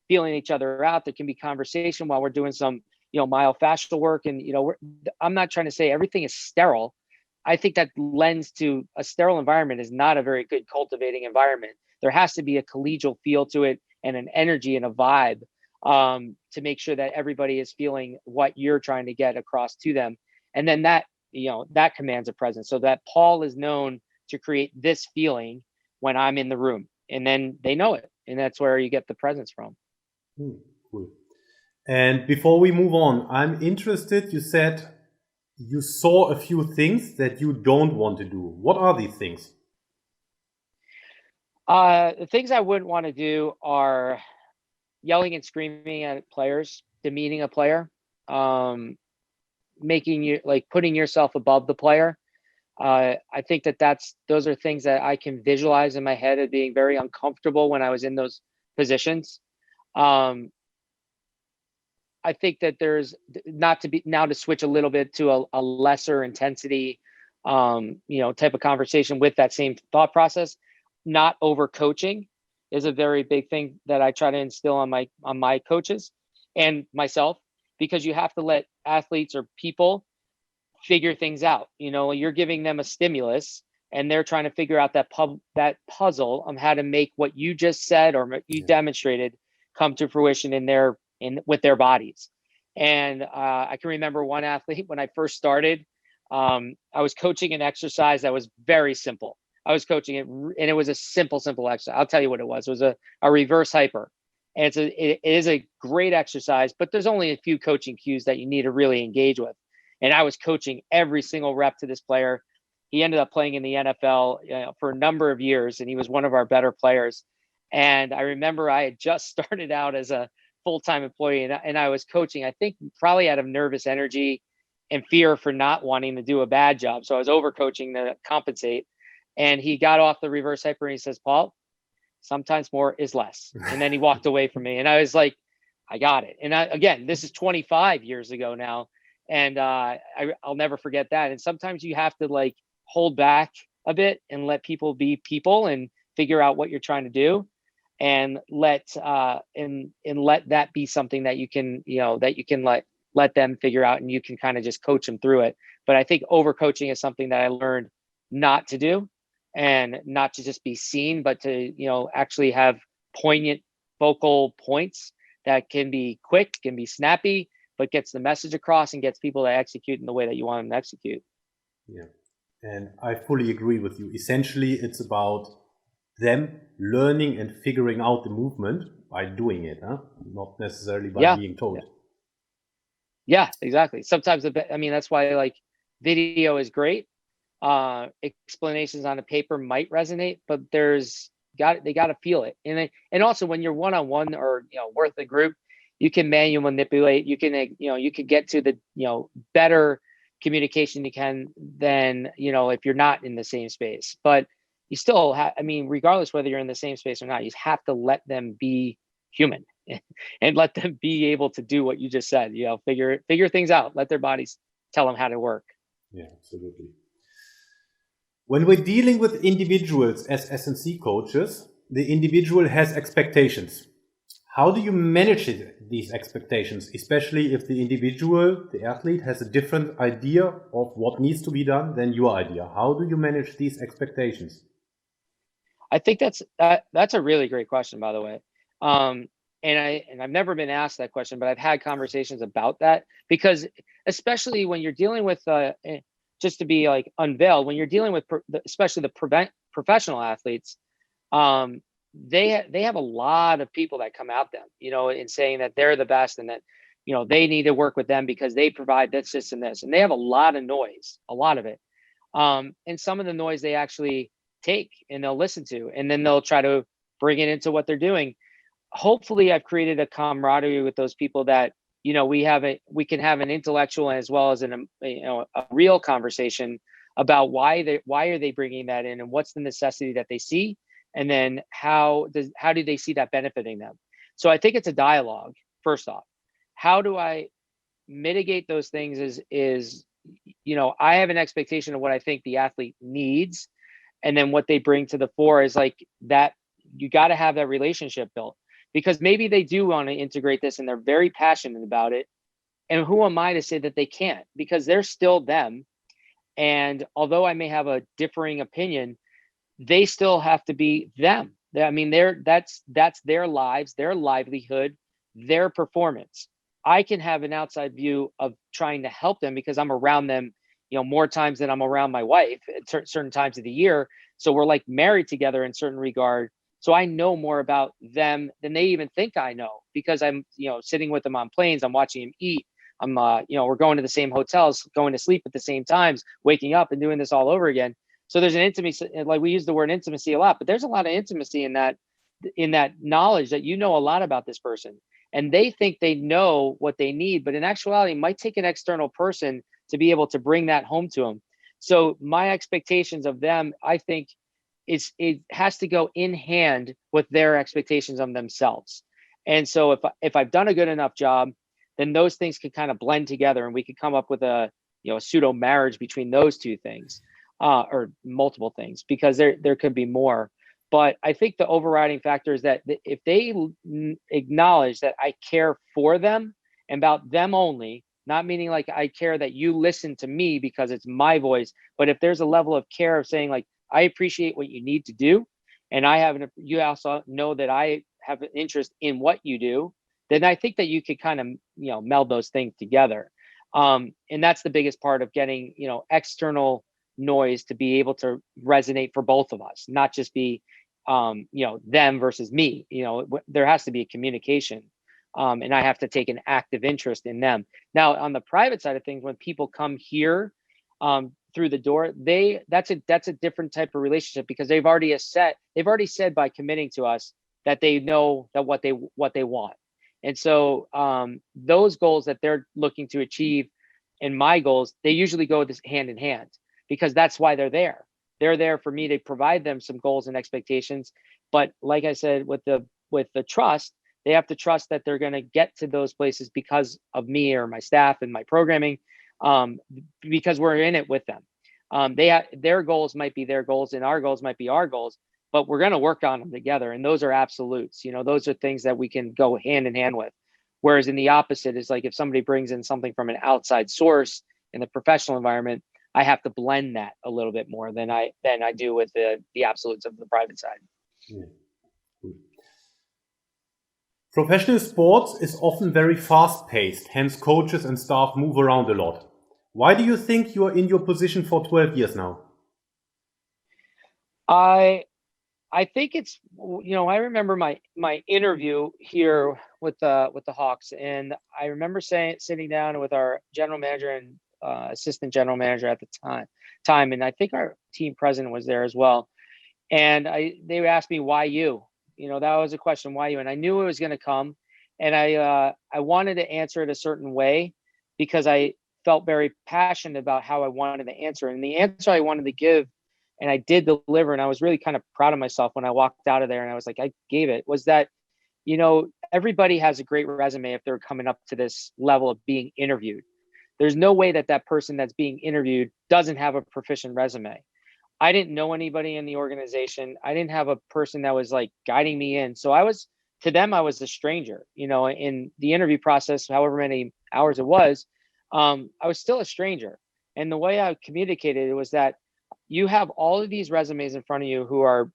feeling each other out. There can be conversation while we're doing some, myofascial work. And, I'm not trying to say everything is sterile. I think that lends to a sterile environment is not a very good cultivating environment. There has to be a collegial feel to it and an energy and a vibe to make sure that everybody is feeling what you're trying to get across to them. And then that commands a presence, so that Paul is known to create this feeling when I'm in the room, and then they know it. And that's where you get the presence from. Cool. And before we move on, I'm interested, you said you saw a few things that you don't want to do. What are these things? The things I wouldn't want to do are yelling and screaming at players, demeaning a player, making you putting yourself above the player. I think those are things that I can visualize in my head as being very uncomfortable when I was in those positions. I think that there's to switch a little bit to a lesser intensity, type of conversation with that same thought process. Not over coaching is a very big thing that I try to instill on my coaches and myself, because you have to let athletes or people figure things out. You're giving them a stimulus and they're trying to figure out that puzzle on how to make what you just said or you demonstrated come to fruition with their bodies. And I can remember one athlete when I first started. I was coaching an exercise that was very simple. I was coaching it, and it was a simple exercise. I'll tell you what it was. It was a reverse hyper. And it is a great exercise, but there's only a few coaching cues that you need to really engage with. And I was coaching every single rep to this player. He ended up playing in the NFL for a number of years, and he was one of our better players. And I remember I had just started out as a full-time employee, and I was coaching, I think probably out of nervous energy and fear for not wanting to do a bad job. So I was overcoaching to compensate. And he got off the reverse hyper and he says, "Paul, sometimes more is less." And then he walked away from me, and I was like, I got it. And again, this is 25 years ago now. And I'll never forget that. And sometimes you have to hold back a bit and let people be people and figure out what you're trying to do, and let that be something that you can let them figure out, and you can kind of just coach them through it. But I think overcoaching is something that I learned not to do, and not to just be seen, but to actually have poignant vocal points that can be quick, can be snappy, but gets the message across and gets people to execute in the way that you want them to execute. Yeah. And I fully agree with you. Essentially, it's about them learning and figuring out the movement by doing it, not necessarily by being told. Yeah, exactly. Sometimes, that's why video is great. Explanations on a paper might resonate, but they got to feel it. And also when you're one-on-one or with a group, you can manual manipulate. You can you can get to the better communication you can than if you're not in the same space. But you still have, regardless whether you're in the same space or not, you have to let them be human and let them be able to do what you just said. Figure things out. Let their bodies tell them how to work. Yeah, absolutely. When we're dealing with individuals as S&C coaches, the individual has expectations. How do you manage these expectations, especially if the individual, the athlete, has a different idea of what needs to be done than your idea? How do you manage these expectations? I think that's a really great question, by the way. And I've never been asked that question, but I've had conversations about that, because especially when you're dealing with just to be unveiled, when you're dealing with especially the professional athletes, they have a lot of people that come at them, in saying that they're the best and that, they need to work with them because they provide this, and this, and they have a lot of noise, a lot of it. And some of the noise they actually take and they'll listen to, and then they'll try to bring it into what they're doing. Hopefully I've created a camaraderie with those people that, we can have an intellectual as well as a real conversation about why are they bringing that in, and what's the necessity that they see, and then how do they see that benefiting them. So I think it's a dialogue. First off, how do I mitigate those things is I have an expectation of what I think the athlete needs, and then what they bring to the fore is that you got to have that relationship built. Because maybe they do want to integrate this and they're very passionate about it. And who am I to say that they can't? Because they're still them. And although I may have a differing opinion, they still have to be them. That's their lives, their livelihood, their performance. I can have an outside view of trying to help them because I'm around them, more times than I'm around my wife at certain times of the year. So we're married together in certain regard. So I know more about them than they even think I know, because I'm, sitting with them on planes. I'm watching them eat. I'm, we're going to the same hotels, going to sleep at the same times, waking up and doing this all over again. So there's an intimacy, we use the word intimacy a lot, but there's a lot of intimacy in that knowledge that a lot about this person, and they think they know what they need, but in actuality, it might take an external person to be able to bring that home to them. So my expectations of them, I think, it has to go in hand with their expectations of themselves. And so if I've done a good enough job, then those things could kind of blend together and we could come up with a pseudo marriage between those two things, or multiple things, because there could be more. But I think the overriding factor is that if they acknowledge that I care for them and about them only, not meaning like I care that you listen to me because it's my voice, but if there's a level of care of saying like, I appreciate what you need to do, and you also know that I have an interest in what you do, then I think that you could kind of, meld those things together. And that's the biggest part of getting, external noise to be able to resonate for both of us, not just be, them versus me. There has to be a communication, and I have to take an active interest in them. Now, on the private side of things, when people come here, through the door, that's a different type of relationship, because they've already said by committing to us that they know that what they want. And so those goals that they're looking to achieve and my goals, they usually go this hand in hand, because that's why they're there. They're there for me to provide them some goals and expectations. But like I said, with the trust, they have to trust that they're going to get to those places because of me or my staff and my programming, because we're in it with them. Their goals might be their goals and our goals might be our goals, but we're going to work on them together. And those are absolutes. Those are things that we can go hand in hand with. Whereas in the opposite is like, if somebody brings in something from an outside source in the professional environment, I have to blend that a little bit more than I do with the absolutes of the private side. Yeah. Professional sports is often very fast-paced, hence coaches and staff move around a lot. Why do you think you are in your position for 12 years now? I think it's, I remember my interview here with the Hawks, and I remember sitting down with our general manager and assistant general manager at the time, and I think our team president was there as well. And they asked me, why you? That was a question, why you? And I knew it was going to come, and I wanted to answer it a certain way, because I felt very passionate about how I wanted to answer. And the answer I wanted to give, and I did deliver, and I was really kind of proud of myself when I walked out of there and I was like, I gave it, was that, everybody has a great resume if they're coming up to this level of being interviewed. There's no way that person that's being interviewed doesn't have a proficient resume. I didn't know anybody in the organization. I didn't have a person that was like guiding me in. So to them, I was a stranger, in the interview process, however many hours it was, I was still a stranger. And the way I communicated it was that you have all of these resumes in front of you who are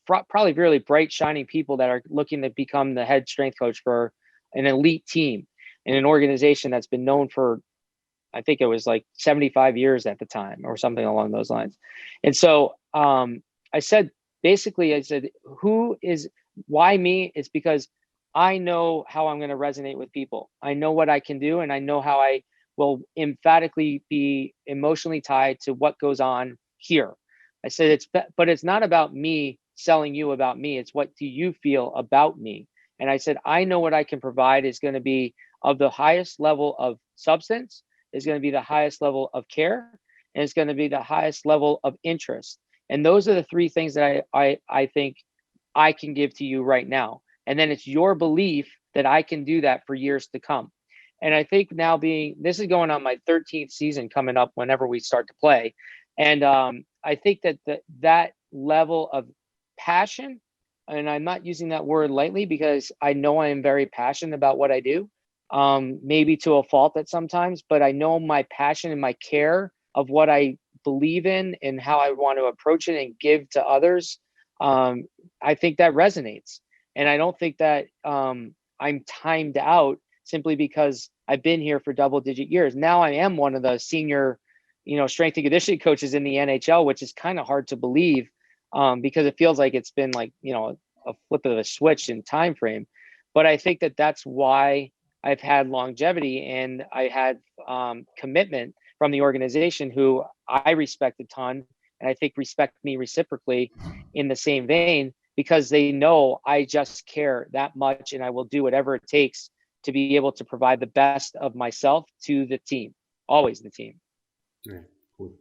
probably really bright, shining people that are looking to become the head strength coach for an elite team in an organization that's been known for, I think it was like 75 years at the time or something along those lines. And so I said, why me? It's because I know how I'm going to resonate with people. I know what I can do, and I know how I will emphatically be emotionally tied to what goes on here. I said, but it's not about me selling you about me. It's what do you feel about me? And I said, I know what I can provide is going to be of the highest level of substance, is going to be the highest level of care, and it's going to be the highest level of interest. And those are the three things that I think I can give to you right now. And then it's your belief that I can do that for years to come. And I think now this is going on my 13th season coming up whenever we start to play. And I think that level of passion, and I'm not using that word lightly because I know I am very passionate about what I do, maybe to a fault at sometimes, but I know my passion and my care of what I believe in and how I want to approach it and give to others. I think that resonates. And I don't think that I'm timed out simply because I've been here for double-digit years. Now I am one of the senior, strength and conditioning coaches in the NHL, which is kind of hard to believe because it feels like it's been like, a flip of a switch in time frame. But I think that that's why I've had longevity and I had commitment from the organization, who I respect a ton, and I think respect me reciprocally in the same vein, because they know I just care that much and I will do whatever it takes to be able to provide the best of myself to the team, always the team. Yeah, cool.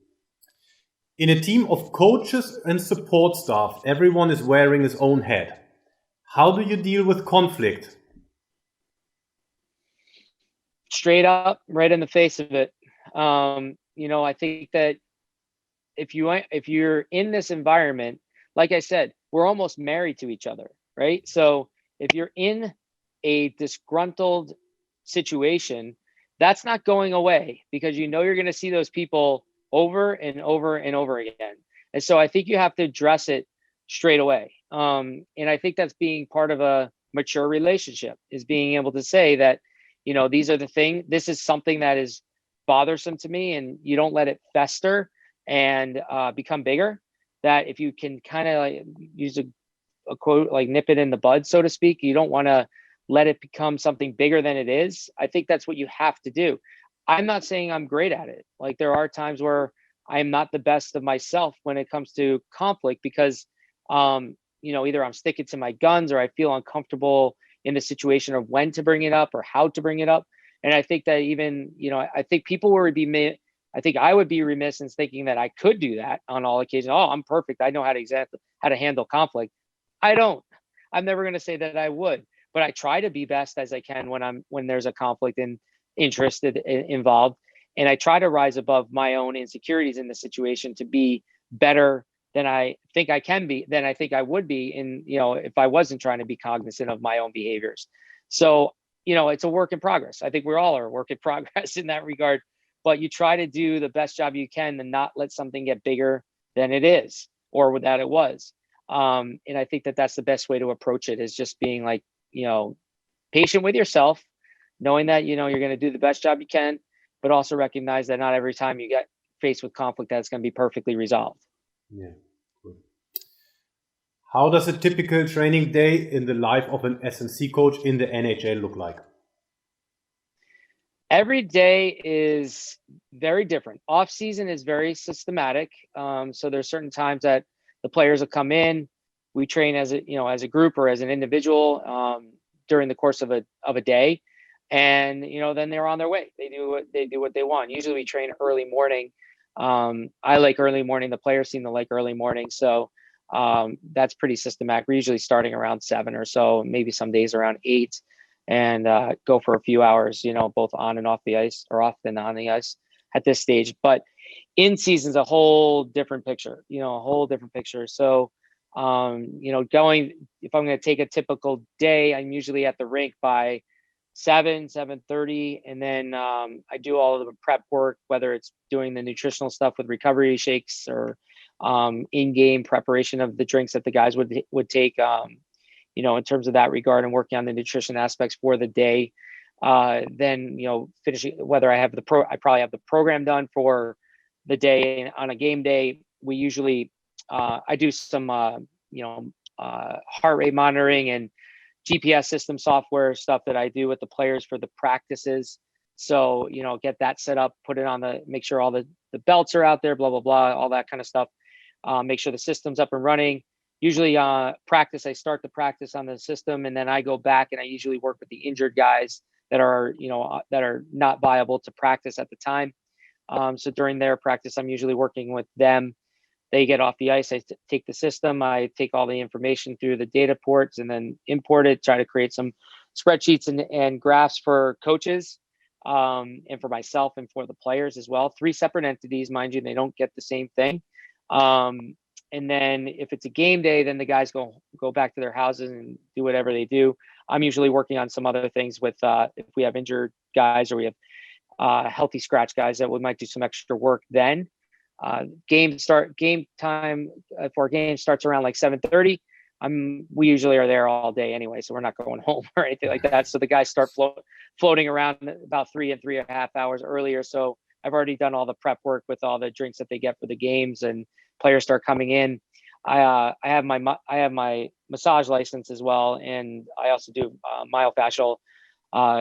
In a team of coaches and support staff, everyone is wearing his own hat. How do you deal with conflict? Straight up, right in the face of it. I think that if you're in this environment, like I said, we're almost married to each other, right? So if you're in a disgruntled situation, that's not going away, because you're going to see those people over and over and over again. And so I think you have to address it straight away. And I think that's being part of a mature relationship, is being able to say that, these are the things, this is something that is bothersome to me, and you don't let it fester and become bigger. That if you can kind of like use a quote, like nip it in the bud, so to speak, you don't want to let it become something bigger than it is. I think that's what you have to do. I'm not saying I'm great at it. Like, there are times where I am not the best of myself when it comes to conflict, because either I'm sticking to my guns, or I feel uncomfortable in the situation of when to bring it up or how to bring it up. And I think that even, I think people would be, I think I would be remiss in thinking that I could do that on all occasions. Oh, I'm perfect, I know how to handle conflict. I don't. I'm never going to say that I would, but I try to be best as I can when there's a conflict and involved, and I try to rise above my own insecurities in the situation to be better than I think I can be, than I think I would be if I wasn't trying to be cognizant of my own behaviors. So, it's a work in progress. I think we all are a work in progress in that regard, but you try to do the best job you can and not let something get bigger than it is or that it was. And I think that that's the best way to approach it, is just being like, patient with yourself, knowing that, you're going to do the best job you can, but also recognize that not every time you get faced with conflict that's going to be perfectly resolved. Yeah. Good. How does a typical training day in the life of an S&C coach in the NHL look like? Every day is very different. Off season is very systematic. So there's certain times that the players will come in. We train as a group or as an individual during the course of a day, and then they're on their way. They do what they want. Usually we train early morning. I like early morning. The players seem to like early morning, so that's pretty systematic. We're usually starting around 7 or so, maybe some days around 8. And go for a few hours, both on and off the ice, or off and on the ice at this stage. But in season's a whole different picture, So, if I'm going to take a typical day, I'm usually at the rink by 7:30. And then I do all of the prep work, whether it's doing the nutritional stuff with recovery shakes, or in-game preparation of the drinks that the guys would take, in terms of that regard, and working on the nutrition aspects for the day. Then, finishing, whether I probably have the program done for the day. And on a game day, we usually, I do some, heart rate monitoring and GPS system software stuff that I do with the players for the practices. So, get that set up, put it on make sure all the belts are out there, blah, blah, blah, all that kind of stuff. Make sure the system's up and running. Usually I start the practice on the system, and then I go back and I usually work with the injured guys that are not viable to practice at the time. So during their practice, I'm usually working with them. They get off the ice. I take the system. I take all the information through the data ports and then import it, try to create some spreadsheets and graphs for coaches, and for myself and for the players as well. 3 separate entities, mind you, they don't get the same thing. And then if it's a game day, then the guys go back to their houses and do whatever they do. I'm usually working on some other things with if we have injured guys, or we have healthy scratch guys, that we might do some extra work then. Game time for a game starts around like 7:30. We usually are there all day anyway, so we're not going home or anything like that. So the guys start floating around about 3.5 hours earlier. So I've already done all the prep work with all the drinks that they get for the games, and players start coming in. I have my massage license as well, and I also do myofascial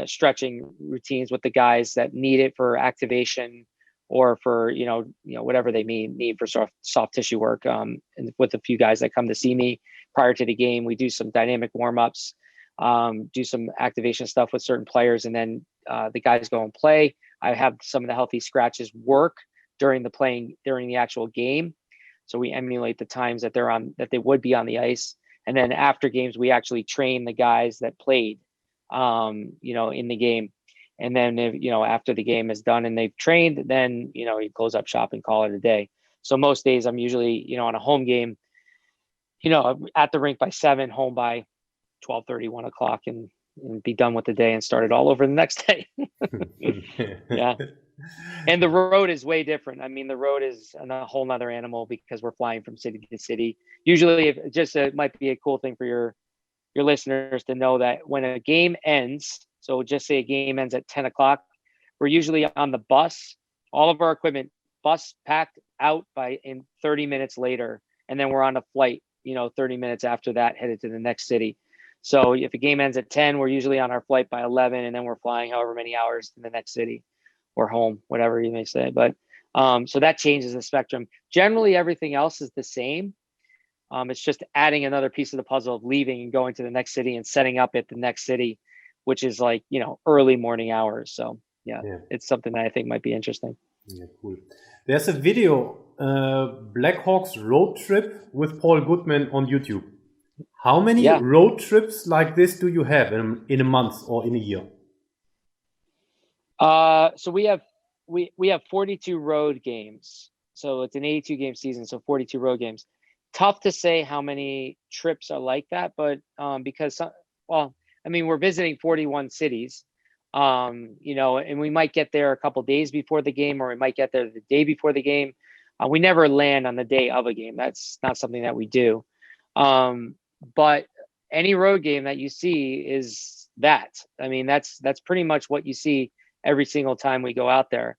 stretching routines with the guys that need it for activation, or for whatever they need for soft tissue work. And with a few guys that come to see me prior to the game, we do some dynamic warm-ups, do some activation stuff with certain players, and then the guys go and play. I have some of the healthy scratches work during the actual game. So we emulate the times that they would be on the ice. And then after games, we actually train the guys that played, in the game. And then if, after the game is done and they've trained, then, you close up shop and call it a day. So most days I'm usually, on a home game, at the rink by 7, home by 12:30, 1 o'clock, and be done with the day and start it all over the next day. Yeah. And the road is way different. I mean, the road is a whole nother animal because we're flying from city to city. Usually, it might be a cool thing for your listeners to know that when a game ends, so just say a game ends at 10 o'clock, we're usually on the bus, all of our equipment, bus packed out in 30 minutes later. And then we're on a flight, 30 minutes after that, headed to the next city. So if a game ends at 10, we're usually on our flight by 11, and then we're flying however many hours to the next city or home, whatever you may say. But so that changes the spectrum. Generally, everything else is the same. It's just adding another piece of the puzzle of leaving and going to the next city and setting up at the next city, which is like, early morning hours. So yeah, it's something that I think might be interesting. Yeah, cool. There's a video, Blackhawks road trip with Paul Goodman on YouTube. How many road trips like this do you have in a month or in a year? So we have 42 road games. So it's an 82 game season. So 42 road games. Tough to say how many trips are like that, but because, we're visiting 41 cities, and we might get there a couple days before the game, or we might get there the day before the game. We never land on the day of a game. That's not something that we do. But any road game that you see is that. I mean, that's pretty much what you see every single time we go out there,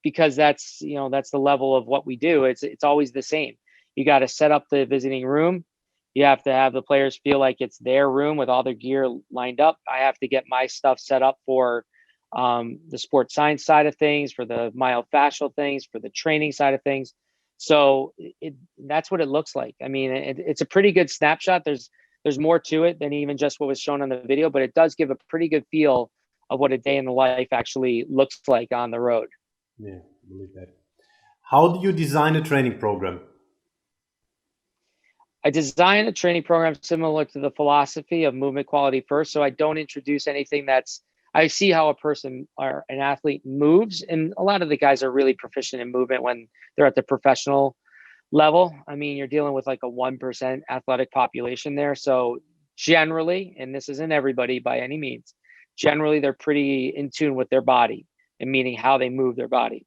because that's the level of what we do. It's always the same. You got to set up the visiting room. You have to have the players feel like it's their room with all their gear lined up. I have to get my stuff set up for the sports science side of things, for the myofascial things, for the training side of things. So that's what it looks like. I mean, it's a pretty good snapshot. There's more to it than even just what was shown on the video, but it does give a pretty good feel of what a day in the life actually looks like on the road. Yeah, I believe that. How do you design a training program? I design a training program similar to the philosophy of movement quality first. So I don't introduce anything I see how a person or an athlete moves. And a lot of the guys are really proficient in movement when they're at the professional level. I mean, you're dealing with like a 1% athletic population there. So generally, and this isn't everybody by any means, generally they're pretty in tune with their body, and meaning how they move their body.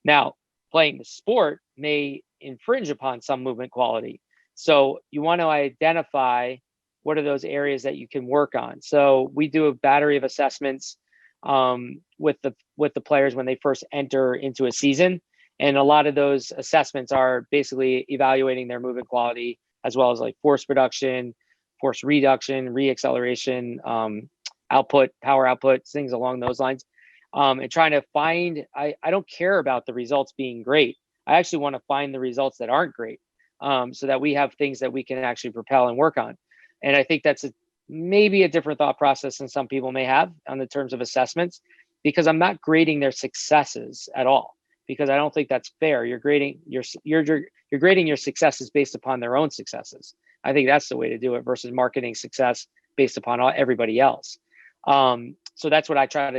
Now, playing the sport may infringe upon some movement quality. So you want to identify what are those areas that you can work on. So we do a battery of assessments with the players when they first enter into a season. And a lot of those assessments are basically evaluating their movement quality, as well as like force production, force reduction, re-acceleration, output, power output, things along those lines. And trying to find, I don't care about the results being great. I actually want to find the results that aren't great, so that we have things that we can actually propel and work on. And I think that's maybe a different thought process than some people may have on the terms of assessments, because I'm not grading their successes at all, because I don't think that's fair. You're grading your successes based upon their own successes. I think that's the way to do it, versus marketing success based upon everybody else. So that's what I try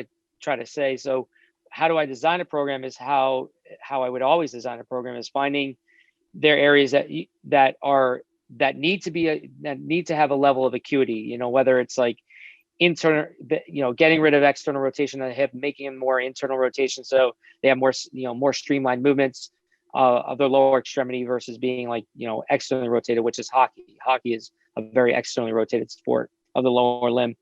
to say. So how do I design a program is how I would always design a program, is finding their areas that need to have a level of acuity, whether it's like internal, getting rid of external rotation of the hip, making them more internal rotation, so they have more streamlined movements of their lower extremity, versus being like, externally rotated, which is hockey. Hockey is a very externally rotated sport of the lower limb.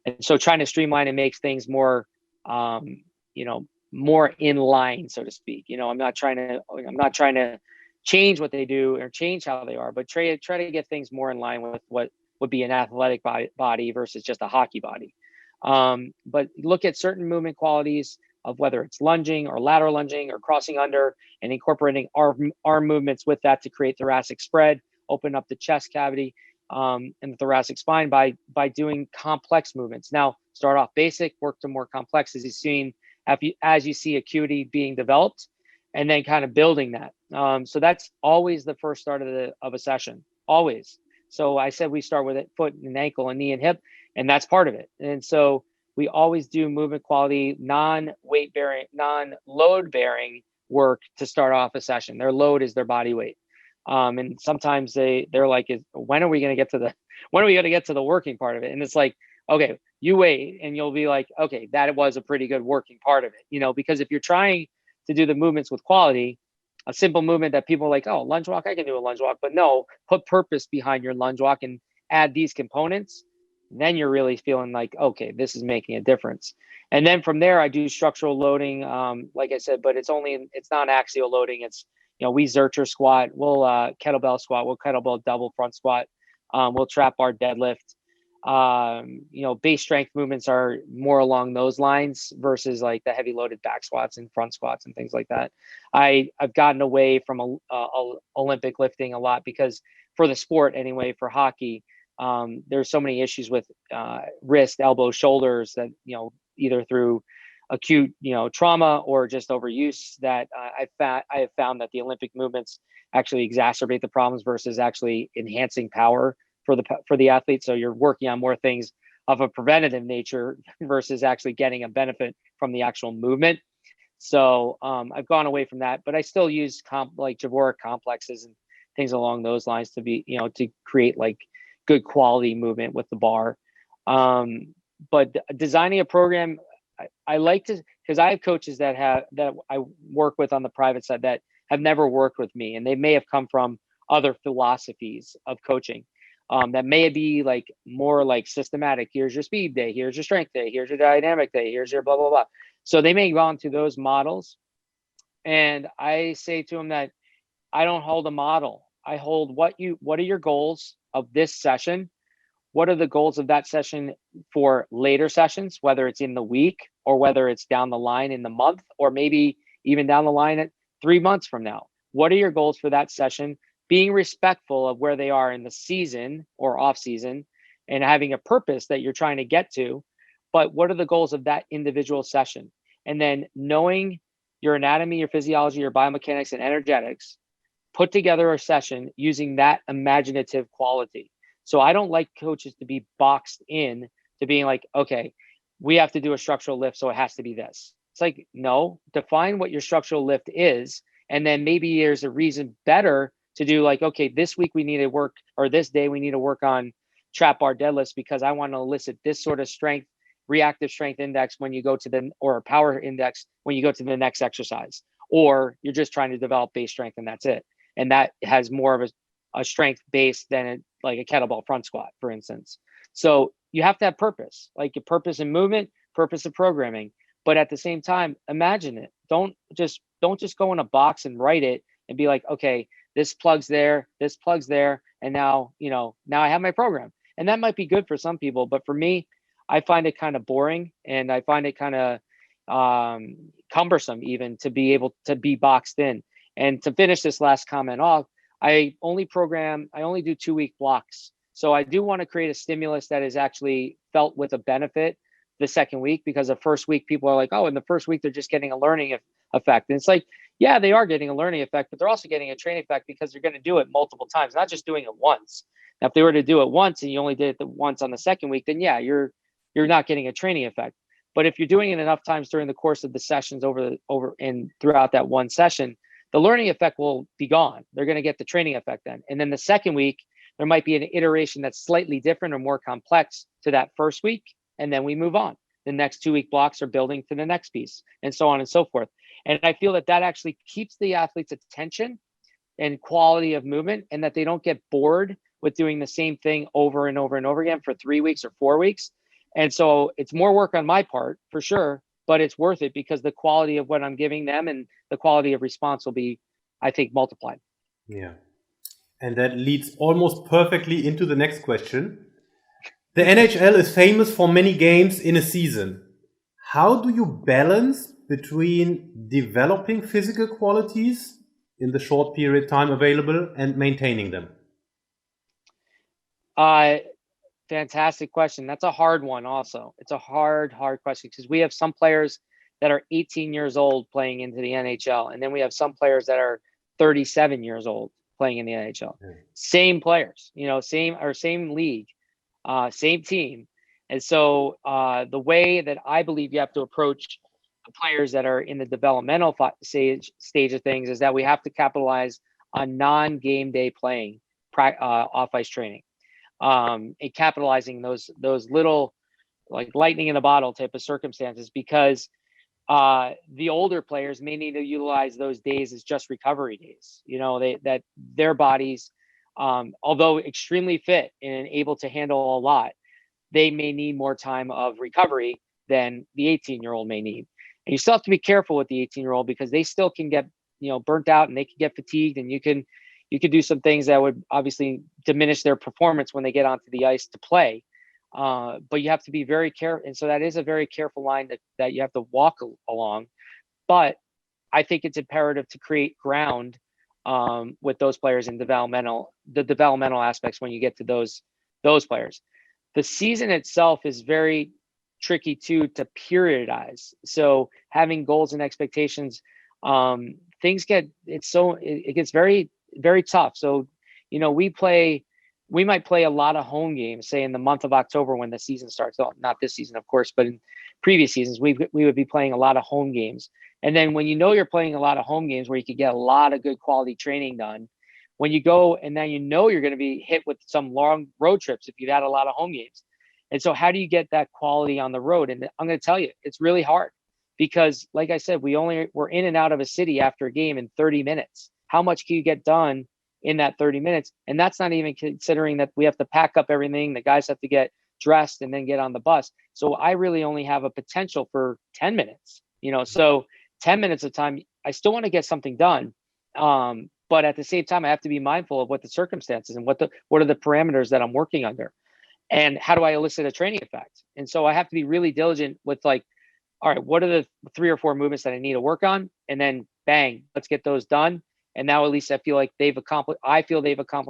And so trying to streamline and make things more, more in line, so to speak. I'm not trying to change what they do or change how they are, but try to get things more in line with what would be an athletic body versus just a hockey body. But look at certain movement qualities of whether it's lunging or lateral lunging or crossing under, and incorporating arm movements with that to create thoracic spread, open up the chest cavity and the thoracic spine by doing complex movements. Now, start off basic, work to more complex as you see acuity being developed, and then kind of building that. So that's always the first start of a session, always. So I said we start with foot and ankle and knee and hip, and that's part of it. And so we always do movement quality, non-weight bearing, non-load bearing work to start off a session. Their load is their body weight. And sometimes they're like, when are we going to get to the working part of it? And it's like, okay, you wait, and you'll be like, okay, that was a pretty good working part of it, because if you're trying to do the movements with quality, a simple movement that people are like, oh, lunge walk, I can do a lunge walk, but no, put purpose behind your lunge walk and add these components, then you're really feeling like, okay, this is making a difference. And then from there, I do structural loading, like I said, but it's not axial loading. It's, we Zercher squat, we'll kettlebell squat, we'll kettlebell double front squat, we'll trap bar deadlift. Base strength movements are more along those lines versus like the heavy loaded back squats and front squats and things like that. I've gotten away from Olympic lifting a lot because for the sport anyway, for hockey, there's so many issues with wrist, elbow, shoulders that, either through acute, trauma or just overuse that I have found that the Olympic movements actually exacerbate the problems versus actually enhancing power for the athlete. So you're working on more things of a preventative nature versus actually getting a benefit from the actual movement. So I've gone away from that, but I still use like Javoric complexes and things along those lines to be, to create like good quality movement with the bar. But designing a program, I like to, because I have coaches that I work with on the private side that have never worked with me, and they may have come from other philosophies of coaching. That may be like more like systematic. Here's your speed day. Here's your strength day. Here's your dynamic day. Here's your blah, blah, blah. So they may go on to those models. And I say to them that I don't hold a model. I hold what are your goals of this session? What are the goals of that session for later sessions, whether it's in the week or whether it's down the line in the month, or maybe even down the line at 3 months from now? What are your goals for that session? Being respectful of where they are in the season or off season and having a purpose that you're trying to get to, but what are the goals of that individual session? And then knowing your anatomy, your physiology, your biomechanics and energetics, put together a session using that imaginative quality. So I don't like coaches to be boxed in to being like, okay, we have to do a structural lift, so it has to be this. It's like, no, define what your structural lift is. And then maybe there's a reason better to do like, okay, this week we need to work, or this day we need to work on trap bar deadlifts because I want to elicit this sort of strength, reactive strength index when you go to or power index when you go to the next exercise, or you're just trying to develop base strength and that's it. And that has more of a strength base than like a kettlebell front squat, for instance. So you have to have purpose, like your purpose in movement, purpose of programming, but at the same time, imagine it. Don't just go in a box and write it and be like, okay, this plugs there, and now I have my program. And that might be good for some people, but for me, I find it kind of boring, and I find it kind of cumbersome even to be able to be boxed in. And to finish this last comment off, I only do 2-week blocks. So I do want to create a stimulus that is actually felt with a benefit the second week, because the first week people are like, oh, in the first week they're just getting a learning effect. And it's like, yeah, they are getting a learning effect, but they're also getting a training effect because they're going to do it multiple times, not just doing it once. Now, if they were to do it once and you only did it once on the second week, then yeah, you're not getting a training effect. But if you're doing it enough times during the course of the sessions over and throughout that one session, the learning effect will be gone. They're going to get the training effect then. And then the second week, there might be an iteration that's slightly different or more complex to that first week. And then we move on. The next 2-week blocks are building to the next piece, and so on and so forth. And I feel that actually keeps the athlete's attention and quality of movement, and that they don't get bored with doing the same thing over and over and over again for 3 weeks or 4 weeks. And so it's more work on my part for sure, but it's worth it because the quality of what I'm giving them and the quality of response will be, I think, multiplied. Yeah. And that leads almost perfectly into the next question. The NHL is famous for many games in a season. How do you balance between developing physical qualities in the short period time available and maintaining them? Fantastic question. That's a hard one also. It's a hard question because we have some players that are 18 years old playing into the NHL. And then we have some players that are 37 years old playing in the NHL. Same players, same league, same team. And so the way that I believe you have to approach the players that are in the developmental stage of things is that we have to capitalize on non-game day playing, off-ice training, and capitalizing those little like lightning in a bottle type of circumstances, because the older players may need to utilize those days as just recovery days. That their bodies, although extremely fit and able to handle a lot, they may need more time of recovery than the 18-year-old may need. And you still have to be careful with the 18-year-old, because they still can get, burnt out, and they can get fatigued, and you can do some things that would obviously diminish their performance when they get onto the ice to play. But you have to be very careful. And so that is a very careful line that you have to walk along. But I think it's imperative to create ground with those players in the developmental aspects when you get to those players. The season itself is very tricky too to periodize. So having goals and expectations, it gets very, very tough. So, we might play a lot of home games, say in the month of October when the season starts. Well, not this season, of course, but in previous seasons, we would be playing a lot of home games. And then when you're playing a lot of home games where you could get a lot of good quality training done, when you go and then you're going to be hit with some long road trips if you've had a lot of home games. And so how do you get that quality on the road? And I'm going to tell you, it's really hard, because like I said, we're in and out of a city after a game in 30 minutes. How much can you get done in that 30 minutes? And that's not even considering that we have to pack up everything. The guys have to get dressed and then get on the bus. So I really only have a potential for 10 minutes, so 10 minutes of time, I still want to get something done. But at the same time, I have to be mindful of what the circumstances and what are the parameters that I'm working under, and how do I elicit a training effect? And so I have to be really diligent with all right, what are the 3 or 4 movements that I need to work on? And then bang, let's get those done. And now at least I feel like they've accomplished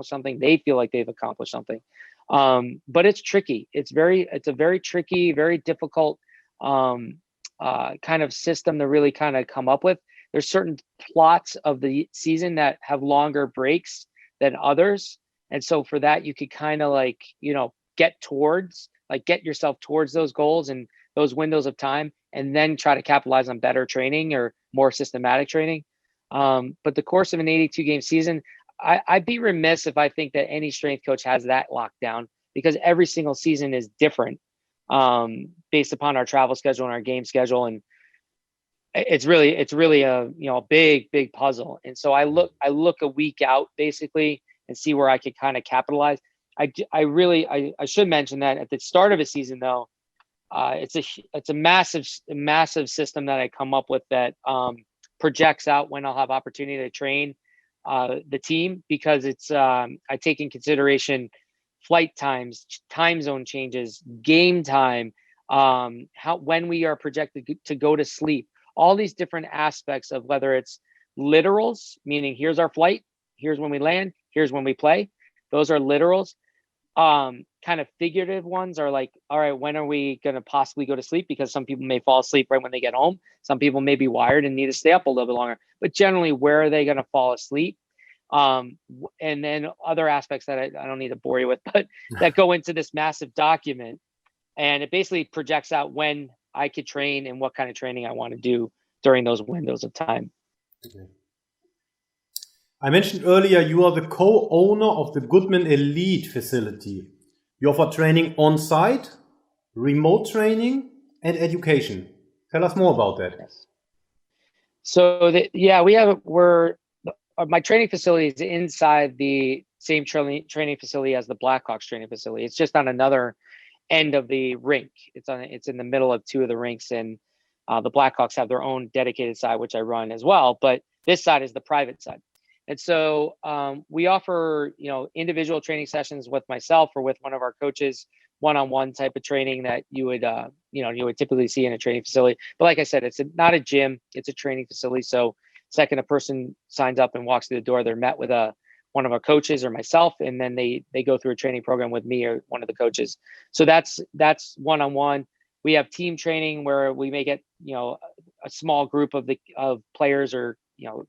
something. They feel like they've accomplished something. But it's tricky. It's a very tricky, very difficult kind of system to really kind of come up with. There's certain plots of the season that have longer breaks than others. And so for that, you could kind of get yourself towards those goals and those windows of time, and then try to capitalize on better training or more systematic training. But the course of an 82 game season, I'd be remiss if I think that any strength coach has that locked down, because every single season is different based upon our travel schedule and our game schedule. And it's really a big puzzle. And so I look a week out basically and see where I could kind of capitalize. I should mention that at the start of a season though, it's a massive system that I come up with that projects out when I'll have opportunity to train the team, because it's I take in consideration flight times, time zone changes, game time, when we are projected to go to sleep, all these different aspects of whether it's literals, meaning here's our flight, here's when we land, here's when we play. Those are literals. Kind of figurative ones are like, all right, when are we going to possibly go to sleep? Because some people may fall asleep right when they get home. Some people may be wired and need to stay up a little bit longer. But generally, where are they going to fall asleep? And then other aspects that I don't need to bore you with, but that go into this massive document. And it basically projects out when I could train and what kind of training I want to do during those windows of time. Okay. I mentioned earlier you are the co-owner of the Goodman Elite facility. You offer training on-site, remote training, and education. Tell us more about that. Yes. So my training facility is inside the same training facility as the Blackhawks training facility. It's just on another end of the rink. It's in the middle of 2 of the rinks, and the Blackhawks have their own dedicated side, which I run as well. But this side is the private side. And so we offer, individual training sessions with myself or with one of our coaches, one-on-one type of training that you would typically see in a training facility. But like I said, it's not a gym, it's a training facility. So second a person signs up and walks through the door, they're met with one of our coaches or myself, and then they go through a training program with me or one of the coaches. So that's one-on-one. We have team training where we may get, a small group of players, or,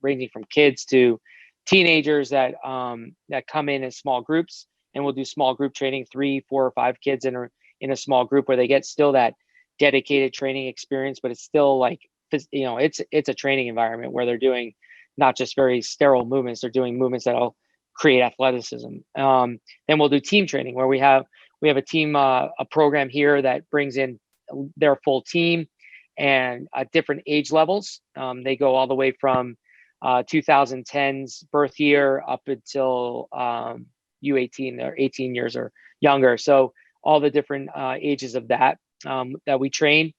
ranging from kids to teenagers that come in small groups, and we'll do small group training, 3, 4, or 5 kids in in a small group where they get still that dedicated training experience, but it's still like, it's a training environment where they're doing not just very sterile movements, they're doing movements that'll create athleticism. Then we'll do team training where we have a team, a program here that brings in their full team and at different age levels. They go all the way from 2010's birth year up until U18 or 18 years or younger. So all the different ages of that we train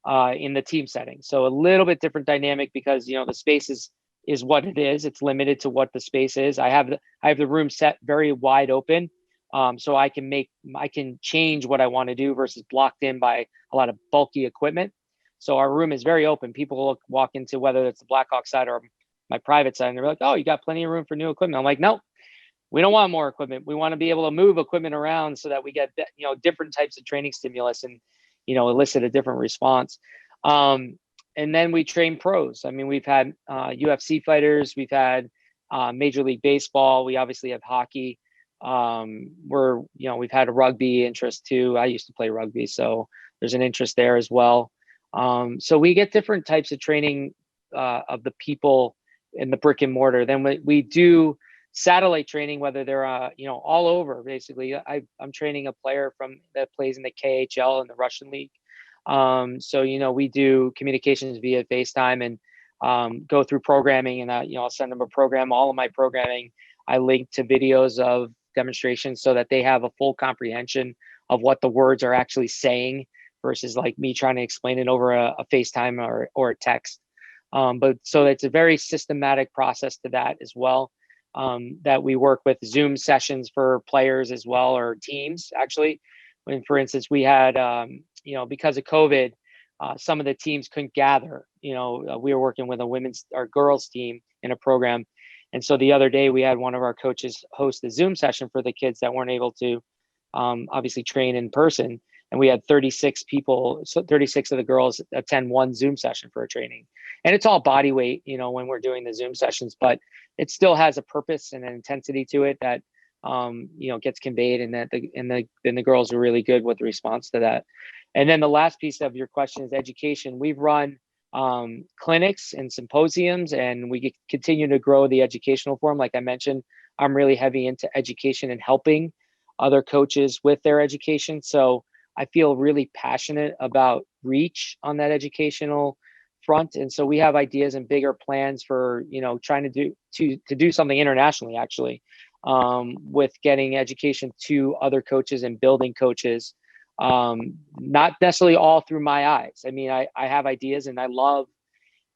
in the team setting. So a little bit different dynamic because the space is what it is. It's limited to what the space is. I have the room set very wide open, so I can change what I want to do versus blocked in by a lot of bulky equipment. So our room is very open. People will walk into whether it's the Blackhawks side or my private side, and they're like, "Oh, you got plenty of room for new equipment." I'm like, "No, we don't want more equipment. We want to be able to move equipment around so that we get different types of training stimulus and elicit a different response." And then we train pros. I mean, we've had UFC fighters, we've had Major League Baseball. We obviously have hockey. We've had a rugby interest too. I used to play rugby, so there's an interest there as well. So we get different types of training of the people in the brick and mortar. Then we do satellite training, whether they're all over. Basically, I'm training a player that plays in the KHL in the Russian league. So we do communications via FaceTime and go through programming, and I'll send them a program. All of my programming I link to videos of demonstrations so that they have a full comprehension of what the words are actually saying versus like me trying to explain it over a FaceTime or a text. But so it's a very systematic process to that as well. That we work with Zoom sessions for players as well, or teams actually. When, for instance, we had, because of COVID, some of the teams couldn't gather. We were working with our girls team in a program. And so the other day we had one of our coaches host a Zoom session for the kids that weren't able to obviously train in person. And we had 36 people, so 36 of the girls attend one Zoom session for a training. And it's all body weight, when we're doing the Zoom sessions, but it still has a purpose and an intensity to it that, gets conveyed, and that the girls are really good with the response to that. And then the last piece of your question is education. We've run clinics and symposiums, and we continue to grow the educational forum. Like I mentioned, I'm really heavy into education and helping other coaches with their education. So I feel really passionate about reach on that educational front. And so we have ideas and bigger plans for, trying to do something internationally, actually, with getting education to other coaches and building coaches, not necessarily all through my eyes. I mean, I have ideas and I love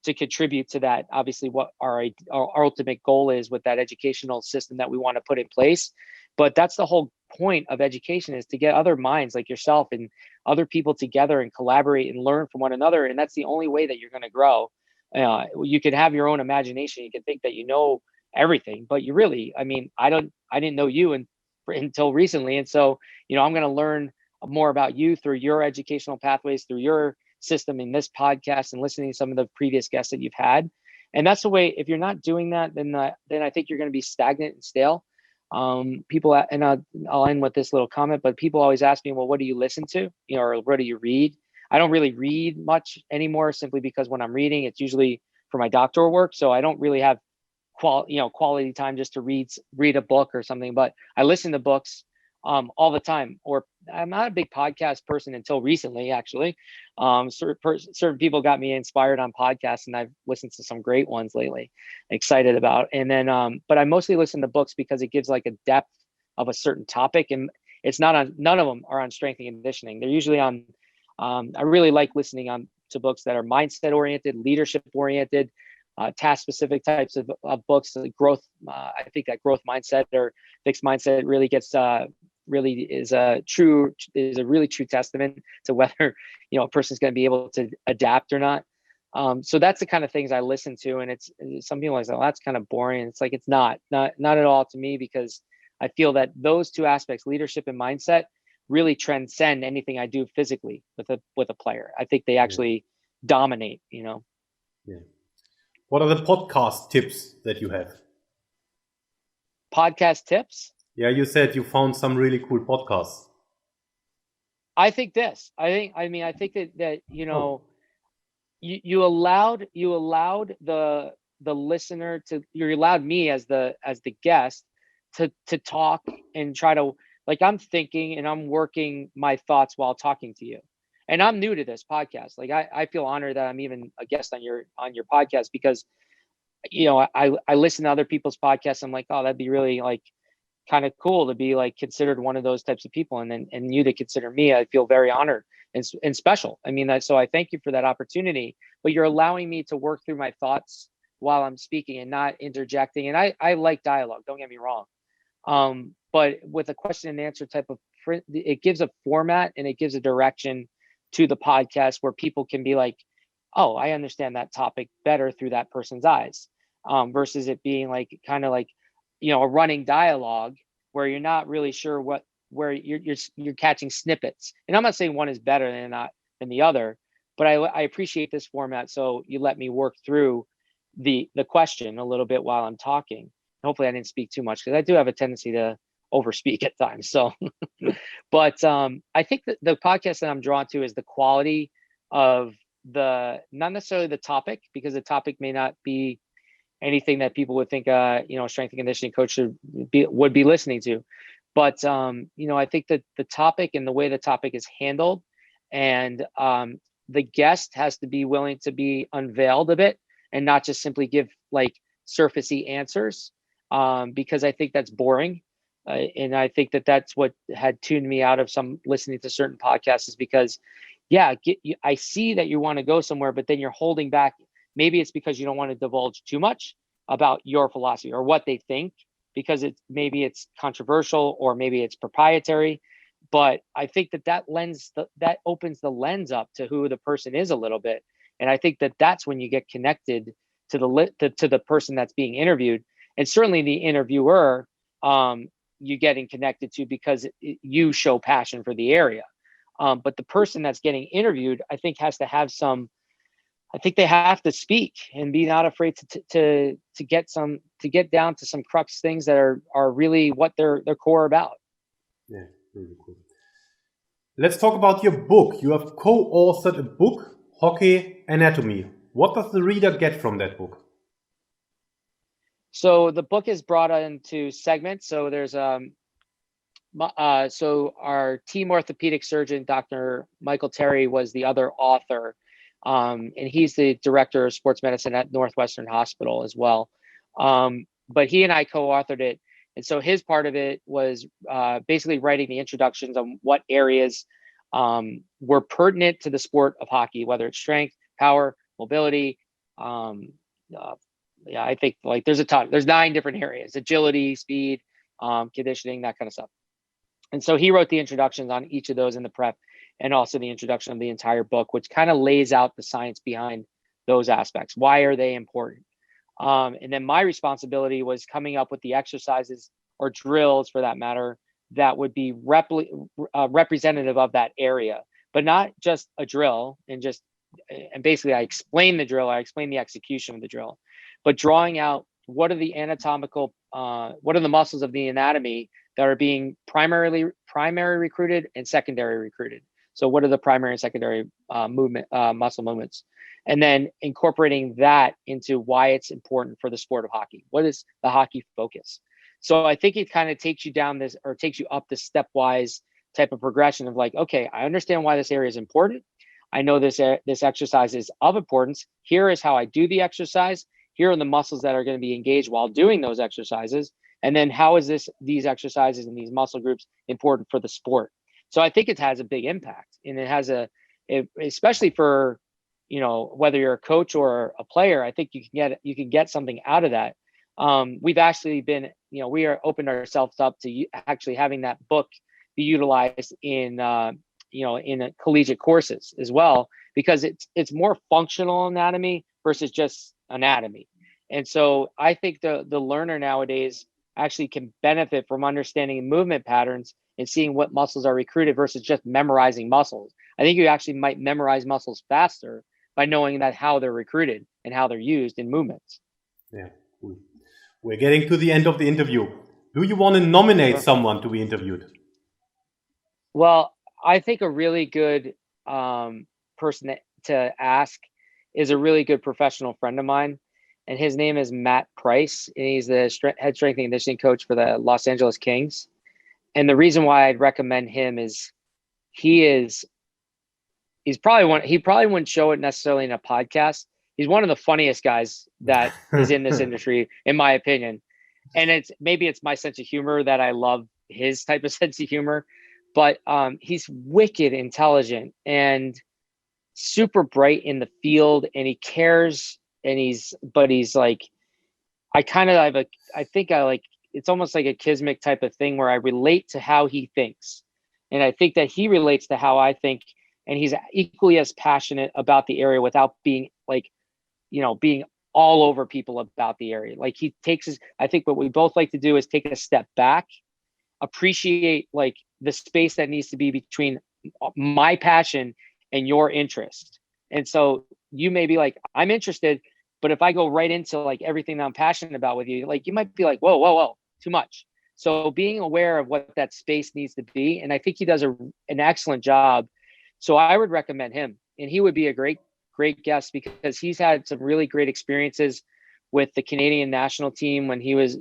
to contribute to that. Obviously, what our ultimate goal is with that educational system that we want to put in place. But that's the whole point of education, is to get other minds like yourself and other people together and collaborate and learn from one another. And that's the only way that you're going to grow. You can have your own imagination. You can think that you know everything, but you really, I didn't know you until recently. And so, I'm going to learn more about you through your educational pathways, through your system in this podcast, and listening to some of the previous guests that you've had. And that's the way. If you're not doing that, then I think you're going to be stagnant and stale. People, and I'll end with this little comment, but people always ask me, well, what do you listen to? Or what do you read? I don't really read much anymore, simply because when I'm reading, it's usually for my doctoral work. So I don't really have quality time just to read a book or something, but I listen to books all the time. Or I'm not a big podcast person until recently, actually. Certain people got me inspired on podcasts, and I've listened to some great ones lately, excited about. And then, but I mostly listen to books because it gives like a depth of a certain topic, and it's not on, none of them are on strength and conditioning. They're usually on, I really like listening to books that are mindset oriented, leadership oriented, task specific types of books. Growth, I think that growth mindset or fixed mindset really gets, really is a really true testament to whether a person's going to be able to adapt or not. So that's the kind of things I listen to, and it's some people are like, oh, that's kind of boring. It's like, it's not at all to me, because I feel that those two aspects, leadership and mindset, really transcend anything I do physically with a player. I think they actually dominate. Yeah. What are the podcast tips that you have? Podcast tips? Yeah, you said you found some really cool podcasts. I think this. I think that you know, you allowed the listener to, you allowed me as the guest to talk and try to, like, I'm thinking and I'm working my thoughts while talking to you. And I'm new to this podcast. Like I feel honored that I'm even a guest on your podcast, because you know, I listen to other people's podcasts. I'm like, oh, that'd be really like kind of cool to be like considered one of those types of people, and then and you to consider me, I feel very honored and special. I mean, so I thank you for that opportunity, but you're allowing me to work through my thoughts while I'm speaking and not interjecting. And I like dialogue, don't get me wrong, but with a question and answer type of, it gives a format and it gives a direction to the podcast where people can be like, oh, I understand that topic better through that person's eyes, versus it being like kind of like, you know, a running dialogue where you're not really sure where you're catching snippets. And I'm not saying one is better than the other, but I appreciate this format. So you let me work through the question a little bit while I'm talking. Hopefully I didn't speak too much, because I do have a tendency to overspeak at times. So, but I think that the podcast that I'm drawn to is the quality of not necessarily the topic, because the topic may not be anything that people would think, you know, a strength and conditioning coach would be listening to. But, you know, I think that the topic and the way the topic is handled, and the guest has to be willing to be unveiled a bit and not just simply give like surfacey answers, because I think that's boring. And I think that that's what had tuned me out of some listening to certain podcasts, is because, yeah, I see that you want to go somewhere, but then you're holding back. Maybe it's because you don't want to divulge too much about your philosophy or what they think, because maybe it's controversial or maybe it's proprietary. But I think that that opens the lens up to who the person is a little bit, and I think that that's when you get connected to the person that's being interviewed, and certainly the interviewer, you getting connected to, because you show passion for the area. But the person that's getting interviewed, I think, has to have some. I think they have to speak and be not afraid to get down to some crux things that are really what they're core about. Yeah, really cool. Let's talk about your book. You have co-authored a book, Hockey Anatomy. What does the reader get from that book? So the book is brought into segments. So there's so our team orthopedic surgeon, Dr. Michael Terry, was the other author. And he's the director of sports medicine at Northwestern Hospital as well. But he and I co-authored it. And so his part of it was basically writing the introductions on what areas were pertinent to the sport of hockey, whether it's strength, power, mobility. Yeah, I think like there's 9 different areas: agility, speed, conditioning, that kind of stuff. And so he wrote the introductions on each of those in the prep, and also the introduction of the entire book, which kind of lays out the science behind those aspects. Why are they important? And then my responsibility was coming up with the exercises or drills, for that matter, that would be representative of that area, but not just a drill and basically I explain the drill, I explain the execution of the drill, but drawing out what are the what are the muscles of the anatomy that are being primary recruited and secondary recruited. So what are the primary and secondary muscle movements? And then incorporating that into why it's important for the sport of hockey. What is the hockey focus? So I think it kind of takes you down this, or takes you up this stepwise type of progression of like, okay, I understand why this area is important. I know this exercise is of importance. Here is how I do the exercise. Here are the muscles that are going to be engaged while doing those exercises. And then how is these exercises and these muscle groups important for the sport? So I think it has a big impact, and it has especially for, you know, whether you're a coach or a player, I think you can get something out of that. We've actually been, you know, we are opened ourselves up to actually having that book be utilized in, you know, in collegiate courses as well, because it's more functional anatomy versus just anatomy. And so I think the learner nowadays actually can benefit from understanding movement patterns and seeing what muscles are recruited versus just memorizing muscles. I think you actually might memorize muscles faster by knowing that how they're recruited and how they're used in movements. Yeah, cool. We're getting to the end of the interview. Do you want to nominate someone to be interviewed? Well, I think a really good person to ask is a really good professional friend of mine, and his name is Matt Price, and he's the head strength and conditioning coach for the Los Angeles Kings. And the reason why I'd recommend him is he's probably one. He probably wouldn't show it necessarily in a podcast. He's one of the funniest guys that is in this industry, in my opinion. And maybe it's my sense of humor that I love his type of sense of humor, but he's wicked intelligent and super bright in the field, and he cares, and he's like, it's almost like a kismic type of thing where I relate to how he thinks. And I think that he relates to how I think, and he's equally as passionate about the area without being like, being all over people about the area. Like I think what we both like to do is take a step back, appreciate like the space that needs to be between my passion and your interest. And so you may be like, I'm interested, but if I go right into like everything that I'm passionate about with you, like you might be like, whoa, too much. So being aware of what that space needs to be. And I think he does an excellent job. So I would recommend him, and he would be a great guest because he's had some really great experiences with the Canadian national team when he was,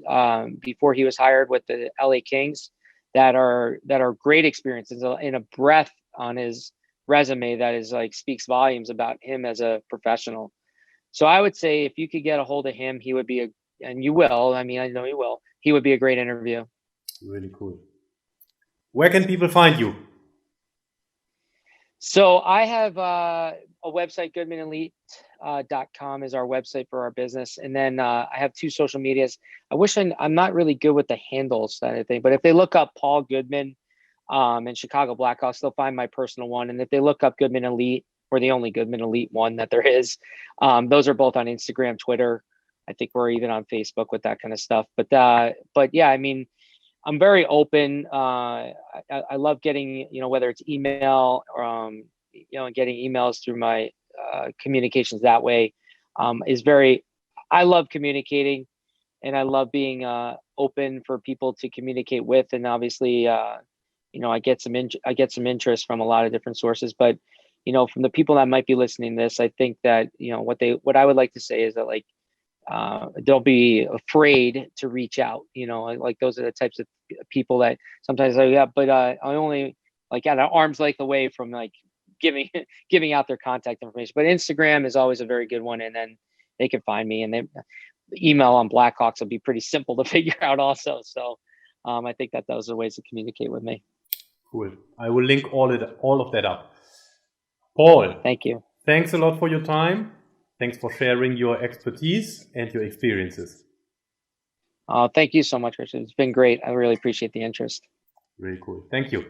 before he was hired with the LA Kings, that are great experiences, in a breadth on his resume that is like speaks volumes about him as a professional. So I would say if you could get a hold of him, he would be and you will, I mean, I know you will, he would be a great interview. Really cool. Where can people find you? So I have a website, GoodmanElite.com is our website for our business. And then I have 2 social medias. I wish I'm not really good with the handles that I think, but if they look up Paul Goodman and Chicago Blackhawks, they'll find my personal one. And if they look up Goodman Elite, we're the only Goodman Elite one that there is. Those are both on Instagram, Twitter. I think we're even on Facebook with that kind of stuff. But yeah, I mean, I'm very open. I love getting, whether it's email or, getting emails through my communications that way I love communicating, and I love being open for people to communicate with. And obviously, I get some interest from a lot of different sources, but, from the people that might be listening to this, I think that, what I would like to say is that like, don't be afraid to reach out. Like those are the types of people that sometimes but I only like at an arm's length away from like giving out their contact information. But Instagram is always a very good one, and then they can find me, and the email on Blackhawks will be pretty simple to figure out also. So I think that those are ways to communicate with me. Cool. I will link all of that up. Paul, thank you. Thanks a lot for your time. Thanks for sharing your expertise and your experiences. Thank you so much, Richard. It's been great. I really appreciate the interest. Really cool. Thank you.